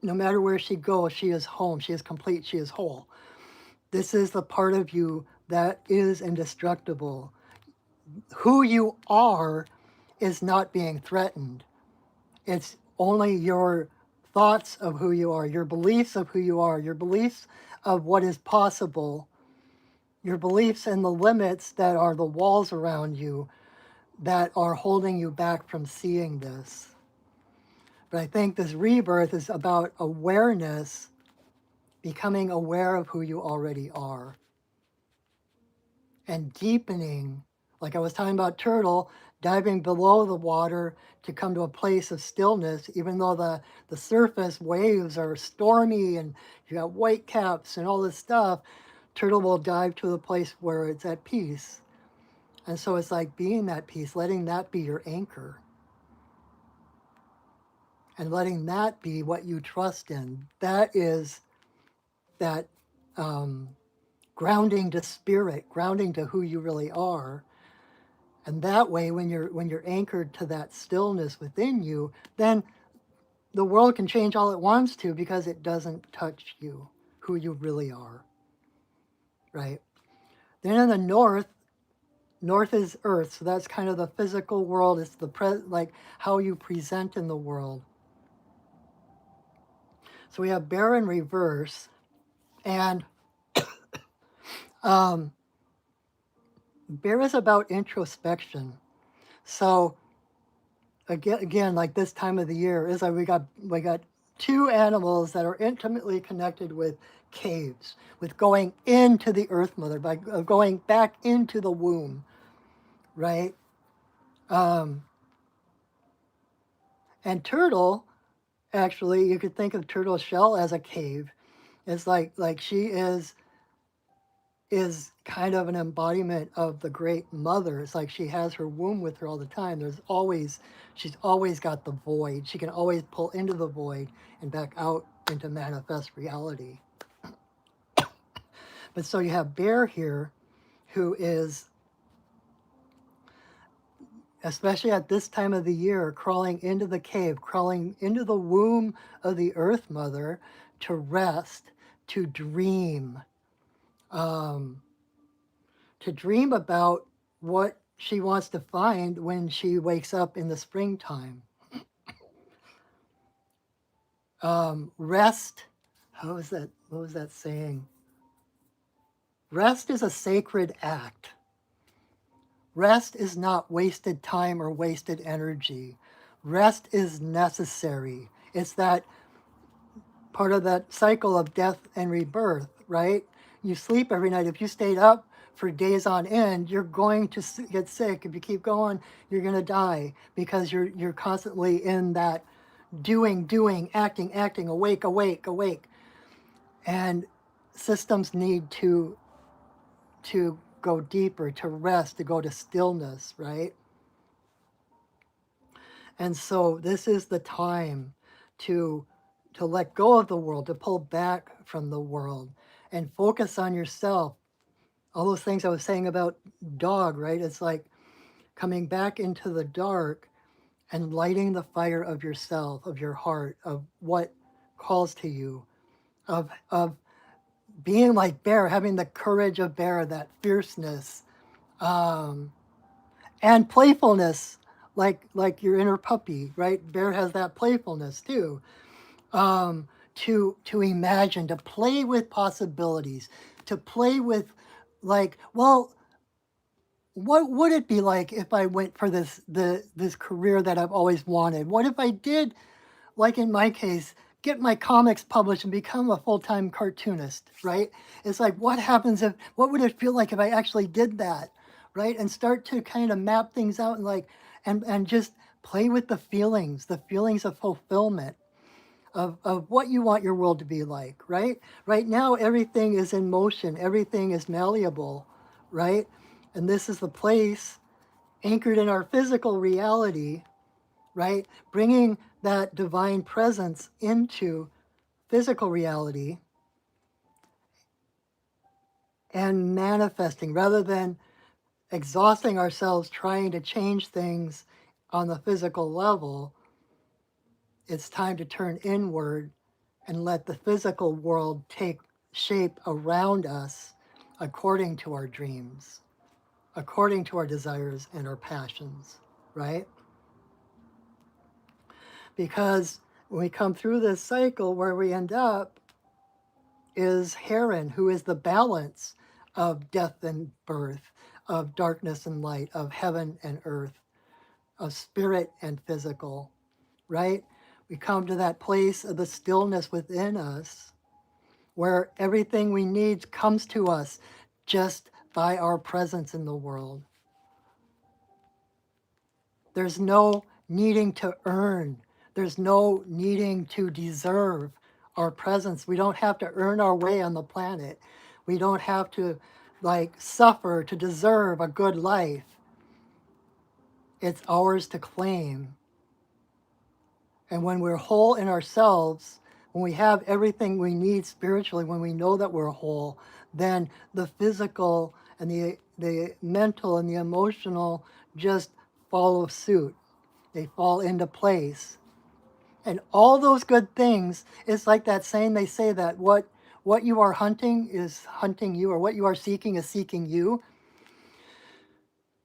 No matter where she goes, she is home. She is complete. She is whole. This is the part of you that is indestructible. Who you are is not being threatened. It's only your thoughts of who you are, your beliefs of who you are, your beliefs of what is possible, your beliefs and the limits that are the walls around you that are holding you back from seeing this. But I think this rebirth is about awareness, becoming aware of who you already are, and deepening, like I was talking about turtle, diving below the water to come to a place of stillness, even though the surface waves are stormy and you got white caps and all this stuff, turtle will dive to the place where it's at peace. And so it's like being that peace, letting that be your anchor. And letting that be what you trust in. That is that grounding to spirit, grounding to who you really are. And that way, when you're anchored to that stillness within you, then the world can change all it wants to because it doesn't touch you, who you really are, right? Then in the north is earth, so that's kind of the physical world. It's like how you present in the world. So we have bear in reverse, and bear is about introspection. So again, like this time of the year, is like we got two animals that are intimately connected with caves, with going into the earth mother, by going back into the womb, right? Um, and turtle, actually, you could think of turtle shell as a cave. It's like she is kind of an embodiment of the great mother. It's like she has her womb with her all the time. She's always got the void. She can always pull into the void and back out into manifest reality. But so you have Bear here, who is, especially at this time of the year, crawling into the cave, crawling into the womb of the earth mother to rest, to dream, um, to dream about what she wants to find when she wakes up in the springtime. Rest, how is that? What was that saying? Rest is a sacred act. Rest is not wasted time or wasted energy. Rest is necessary. It's that part of that cycle of death and rebirth, right? You sleep every night. If you stayed up for days on end, you're going to get sick. If you keep going, you're going to die because you're constantly in that doing, acting, awake. And systems need to go deeper, to rest, to go to stillness, right? And so this is the time to to let go of the world, to pull back from the world and focus on yourself. All those things I was saying about dog, right? It's like coming back into the dark and lighting the fire of yourself, of your heart, of what calls to you, of being like bear, having the courage of bear, that fierceness, um, and playfulness, like your inner puppy, right? Bear has that playfulness too. To imagine, to play with possibilities, to play with, like, well, what would it be like if I went for this career that I've always wanted? What if I did, like in my case, get my comics published and become a full-time cartoonist, right? It's like, what would it feel like if I actually did that, right? And start to kind of map things out and like, and just play with the feelings of fulfillment, of what you want your world to be like, right? Right now, everything is in motion, everything is malleable, right? And this is the place anchored in our physical reality, right? Bringing that divine presence into physical reality and manifesting rather than exhausting ourselves trying to change things on the physical level. It's time to turn inward and let the physical world take shape around us according to our dreams, according to our desires and our passions, right? Because when we come through this cycle, where we end up is Heron, who is the balance of death and birth, of darkness and light, of heaven and earth, of spirit and physical, right? We come to that place of the stillness within us where everything we need comes to us just by our presence in the world. There's no needing to earn, there's no needing to deserve our presence. We don't have to earn our way on the planet. We don't have to like suffer to deserve a good life. It's ours to claim. And when we're whole in ourselves, when we have everything we need spiritually, when we know that we're whole, then the physical and the mental and the emotional just follow suit. They fall into place. And all those good things, it's like that saying they say that what you are hunting is hunting you, or what you are seeking is seeking you.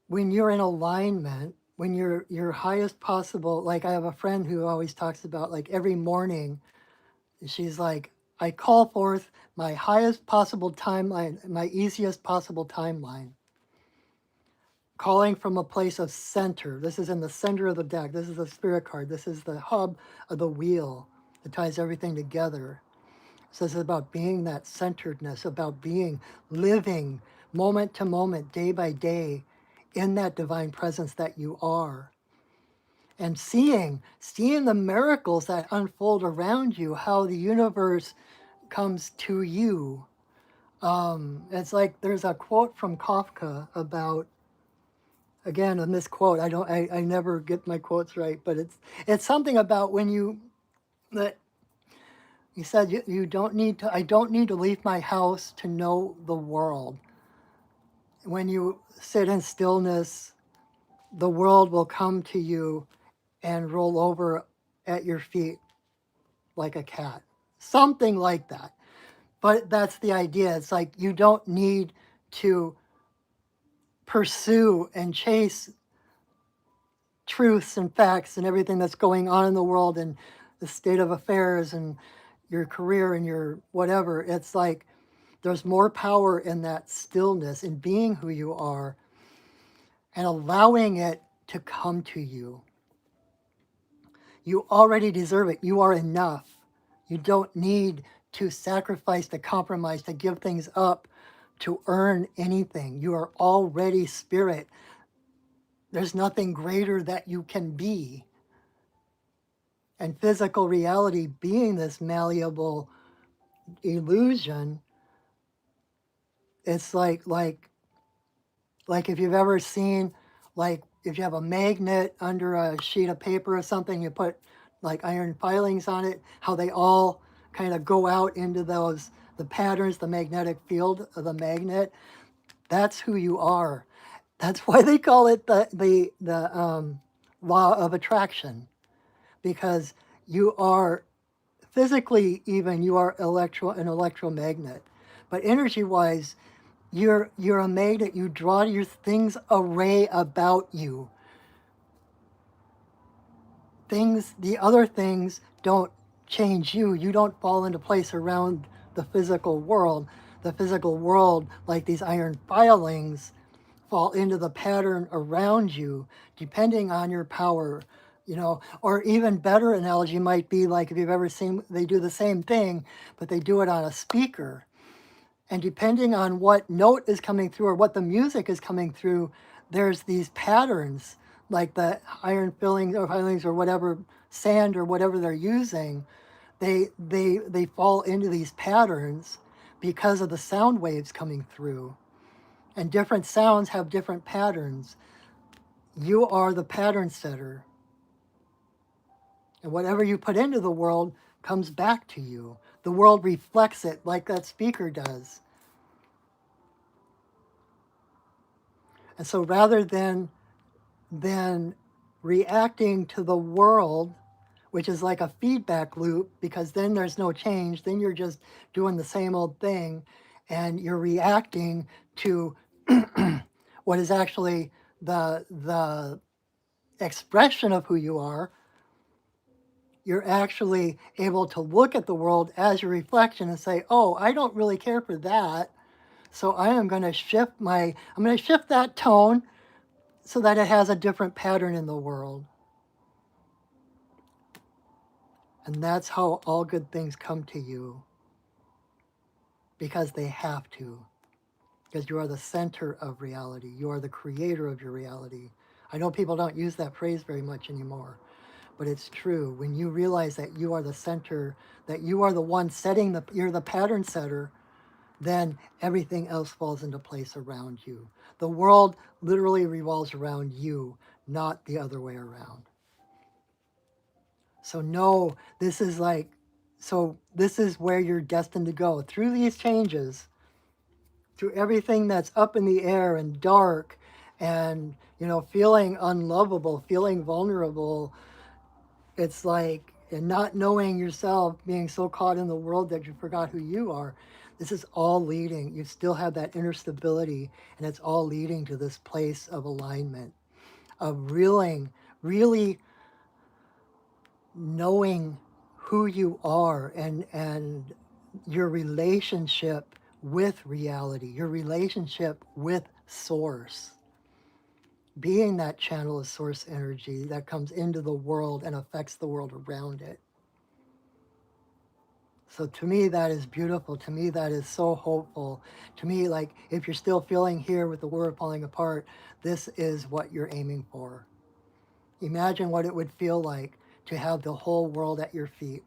When you're in alignment, when you're your highest possible, like I have a friend who always talks about like every morning, she's like, I call forth my highest possible timeline, my easiest possible timeline. Calling from a place of center. This is in the center of the deck. This is the spirit card. This is the hub of the wheel that ties everything together. So this is about being that centeredness, about being living moment to moment, day by day, in that divine presence that you are. And seeing the miracles that unfold around you, how the universe comes to you. It's like there's a quote from Kafka about, again, in this quote, I never get my quotes right, but it's something about when you, that he said, you don't need to, I don't need to leave my house to know the world. When you sit in stillness, the world will come to you and roll over at your feet like a cat. Something like that. But that's the idea. It's like you don't need to pursue and chase truths and facts and everything that's going on in the world and the state of affairs and your career and your whatever. It's like there's more power in that stillness, in being who you are and allowing it to come to you. You already deserve it. You are enough. You don't need to sacrifice, to compromise, to give things up to earn anything. You are already spirit. There's nothing greater that you can be. And physical reality being this malleable illusion, it's like if you've ever seen, like if you have a magnet under a sheet of paper or something, you put like iron filings on it, how they all kind of go out into the patterns, the magnetic field of the magnet. That's who you are. That's why they call it the law of attraction, because you are physically, even you are an electromagnet, but energy wise, you're a magnet. You draw your things array about you. The other things don't change you. You don't fall into place around the physical world. The physical world, like these iron filings, fall into the pattern around you, depending on your power. Or even better analogy might be like if you've ever seen, they do the same thing, but they do it on a speaker. And depending on what note is coming through or what the music is coming through, there's these patterns, like the iron filings or whatever, sand or whatever they're using. They fall into these patterns because of the sound waves coming through. And different sounds have different patterns. You are the pattern setter. And whatever you put into the world comes back to you. The world reflects it like that speaker does. And so rather than reacting to the world, which is like a feedback loop, because then there's no change, then you're just doing the same old thing, and you're reacting to what is actually the expression of who you are. You're actually able to look at the world as your reflection and say, oh, I don't really care for that. So I'm going to shift that tone so that it has a different pattern in the world. And that's how all good things come to you, because they have to. Because you are the center of reality. You are the creator of your reality. I know people don't use that phrase very much anymore, but it's true. When you realize that you are the center, that you are the one you're the pattern setter, then everything else falls into place around you. The world literally revolves around you, not the other way around. So this is where you're destined to go. Through these changes, through everything that's up in the air and dark and, feeling unlovable, feeling vulnerable, it's like, and not knowing yourself, being so caught in the world that you forgot who you are. This is all leading. You still have that inner stability, and it's all leading to this place of alignment, of really knowing who you are and your relationship with reality, your relationship with source, being that channel of source energy that comes into the world and affects the world around it. So to me, that is beautiful. To me, that is so hopeful. To me, like, if you're still feeling here with the world falling apart, this is what you're aiming for. Imagine what it would feel like to have the whole world at your feet.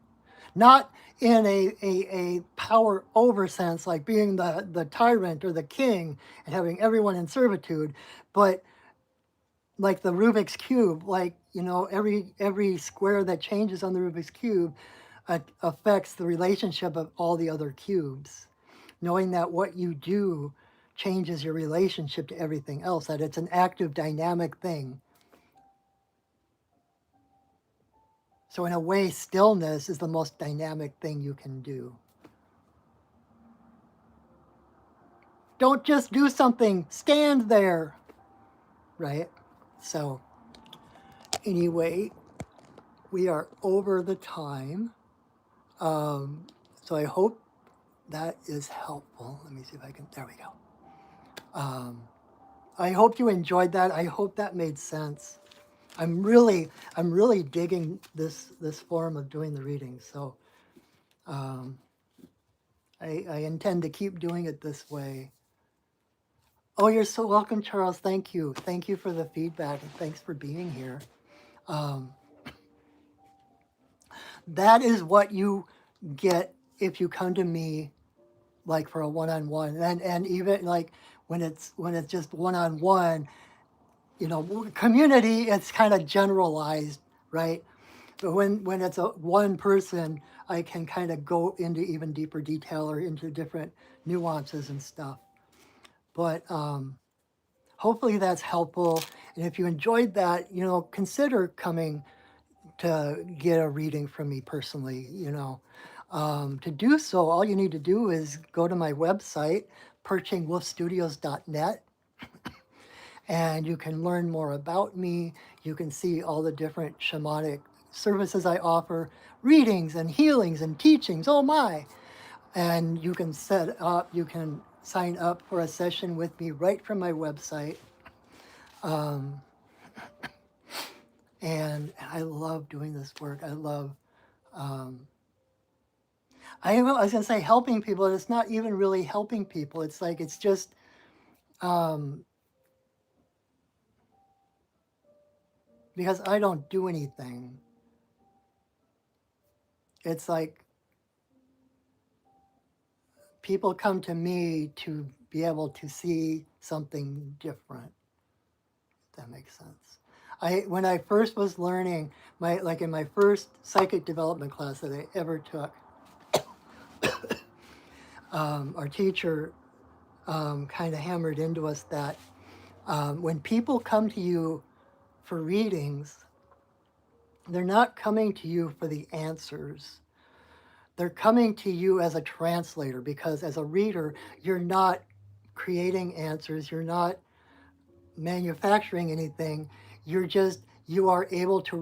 Not in a power over sense, like being the tyrant or the king and having everyone in servitude, but like the Rubik's Cube, like, every square that changes on the Rubik's Cube affects the relationship of all the other cubes. Knowing that what you do changes your relationship to everything else, that it's an active, dynamic thing. So in a way, stillness is the most dynamic thing you can do. Don't just do something, stand there. right? So anyway, we are over the time. So I hope that is helpful. Let me see if I can, there we go. I hope you enjoyed that. I hope that made sense. I'm really digging this form of doing the readings. So um, I intend to keep doing it this way. Oh, you're so welcome, Charles. Thank you. Thank you for the feedback and thanks for being here. Um, that is what you get if you come to me like for a one-on-one, and even like when it's just one-on-one, community, it's kind of generalized, right? But when it's a one person, I can kind of go into even deeper detail or into different nuances and stuff. But hopefully that's helpful. And if you enjoyed that, consider coming to get a reading from me personally. To do so, all you need to do is go to my website, perchingwolfstudios.net, and you can learn more about me. You can see all the different shamanic services I offer, readings and healings and teachings. Oh my! And you can sign up for a session with me right from my website. And I love doing this work. I was going to say helping people, and it's not even really helping people. It's like, it's just, because I don't do anything. It's like people come to me to be able to see something different. If that makes sense. When I first was learning, in my first psychic development class that I ever took, our teacher kind of hammered into us that when people come to you for readings, they're not coming to you for the answers. They're coming to you as a translator, because as a reader, you're not creating answers, you're not manufacturing anything. You are able to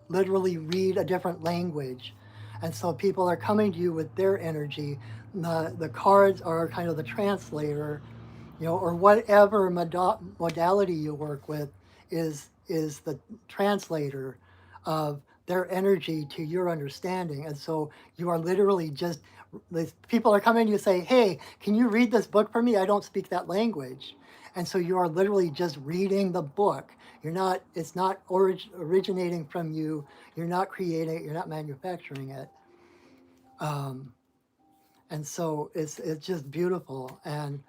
literally read a different language. And so people are coming to you with their energy. The cards are kind of the translator, or whatever modality you work with is the translator of their energy to your understanding. And so you are literally just, people are coming to you and say, hey, can you read this book for me? I don't speak that language. And so you are literally just reading the book. It's not originating from you. You're not creating it. You're not manufacturing it. And so it's just beautiful. And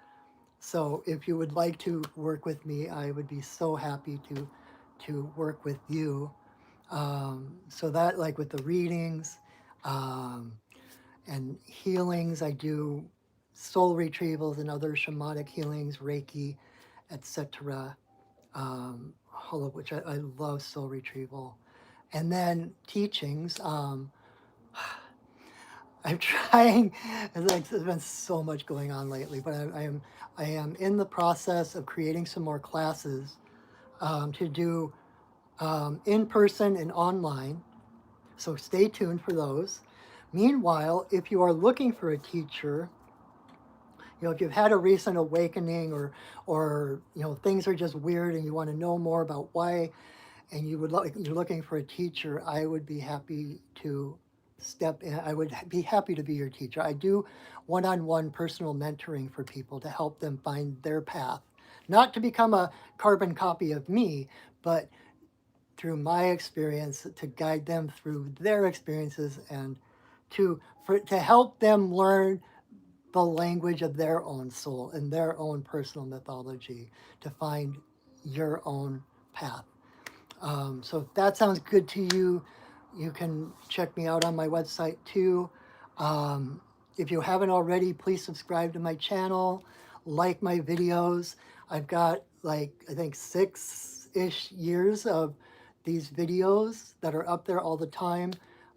so if you would like to work with me, I would be so happy to work with you. So that, like with the readings um, and healings, I do soul retrievals and other shamanic healings, Reiki, etc. All of which I love soul retrieval. And then teachings. I'm trying. It's like there's been so much going on lately, but I am in the process of creating some more classes to do in person and online. So stay tuned for those. Meanwhile, if you are looking for a teacher, if you've had a recent awakening, or things are just weird and you want to know more about why, and you're looking for a teacher, I would be happy to step in. I would be happy to be your teacher. I do one-on-one personal mentoring for people to help them find their path, not to become a carbon copy of me, but through my experience to guide them through their experiences, and to help them learn the language of their own soul and their own personal mythology, to find your own path. So if that sounds good to you, you can check me out on my website too. If you haven't already, please subscribe to my channel, like my videos. I've got I think 6-ish years of these videos that are up there all the time,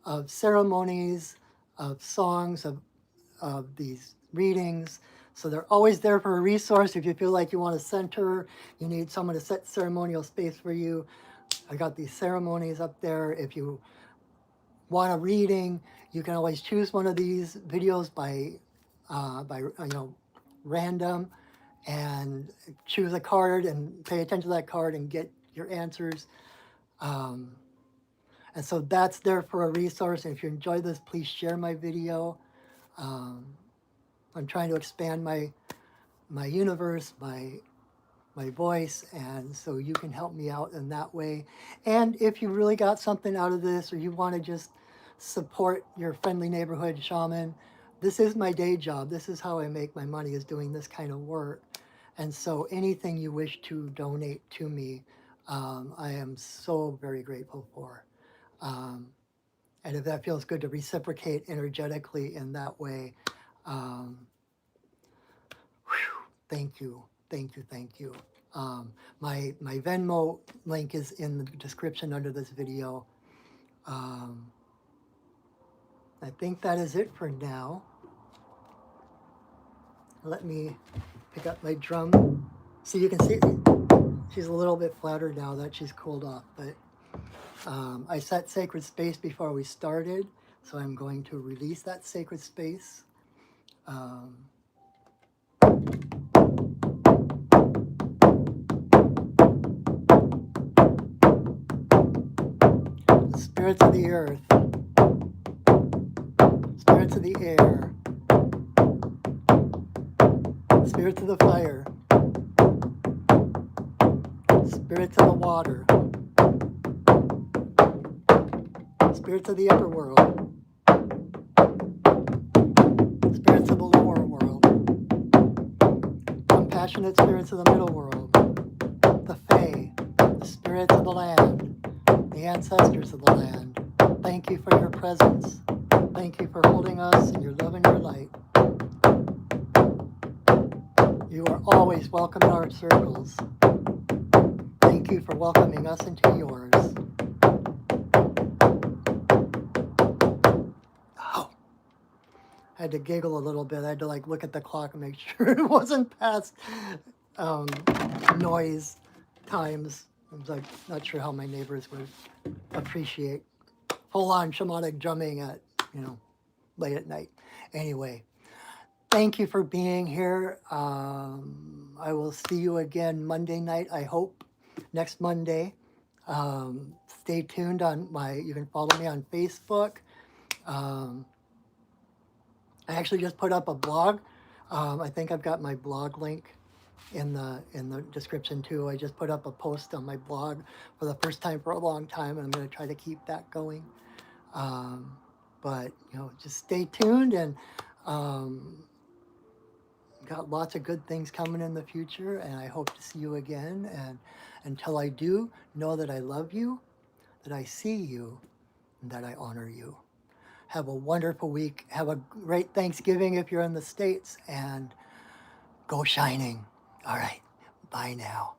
of ceremonies, of songs, of these readings. So they're always there for a resource. If you feel like you want a center, you need someone to set ceremonial space for you, I got these ceremonies up there. If you want a reading, you can always choose one of these videos by random, and choose a card and pay attention to that card and get your answers. Um, and so that's there for a resource. And if you enjoy this, please share my video. Um, I'm trying to expand my universe, my voice, and so you can help me out in that way. And if you really got something out of this, or you want to just support your friendly neighborhood shaman, this is my day job. This is how I make my money, is doing this kind of work. And so anything you wish to donate to me, I am so very grateful for. Um, and if that feels good to reciprocate energetically in that way, um, thank you, thank you, thank you. My Venmo link is in the description under this video. I think that is it for now. Let me pick up my drum. So you can see she's a little bit flattered now that she's cooled off, but I set sacred space before we started, so I'm going to release that sacred space. The spirits of the earth, spirits of the air, spirits of the fire, spirits of the water, spirits of the upper world, spirits of the lower world, compassionate spirits of the middle world, the Fae, the spirits of the land, the ancestors of the land. Thank you for your presence. Thank you for holding us in your love and your light. You are always welcome in our circles. Thank you for welcoming us into yours. Oh, I had to giggle a little bit. I had to look at the clock and make sure it wasn't past noise times. I was not sure how my neighbors would appreciate full-on shamanic drumming at late at night. Anyway, thank you for being here. I will see you again Monday night, I hope, next Monday. Stay tuned on you can follow me on Facebook. I actually just put up a blog. I think I've got my blog link in the description too. I just put up a post on my blog for the first time for a long time, and I'm going to try to keep that going. But just stay tuned, and got lots of good things coming in the future, and I hope to see you again. And until I do, know that I love you, that I see you, and that I honor you. Have a wonderful week. Have a great Thanksgiving if you're in the States, and go shining. All right. Bye now.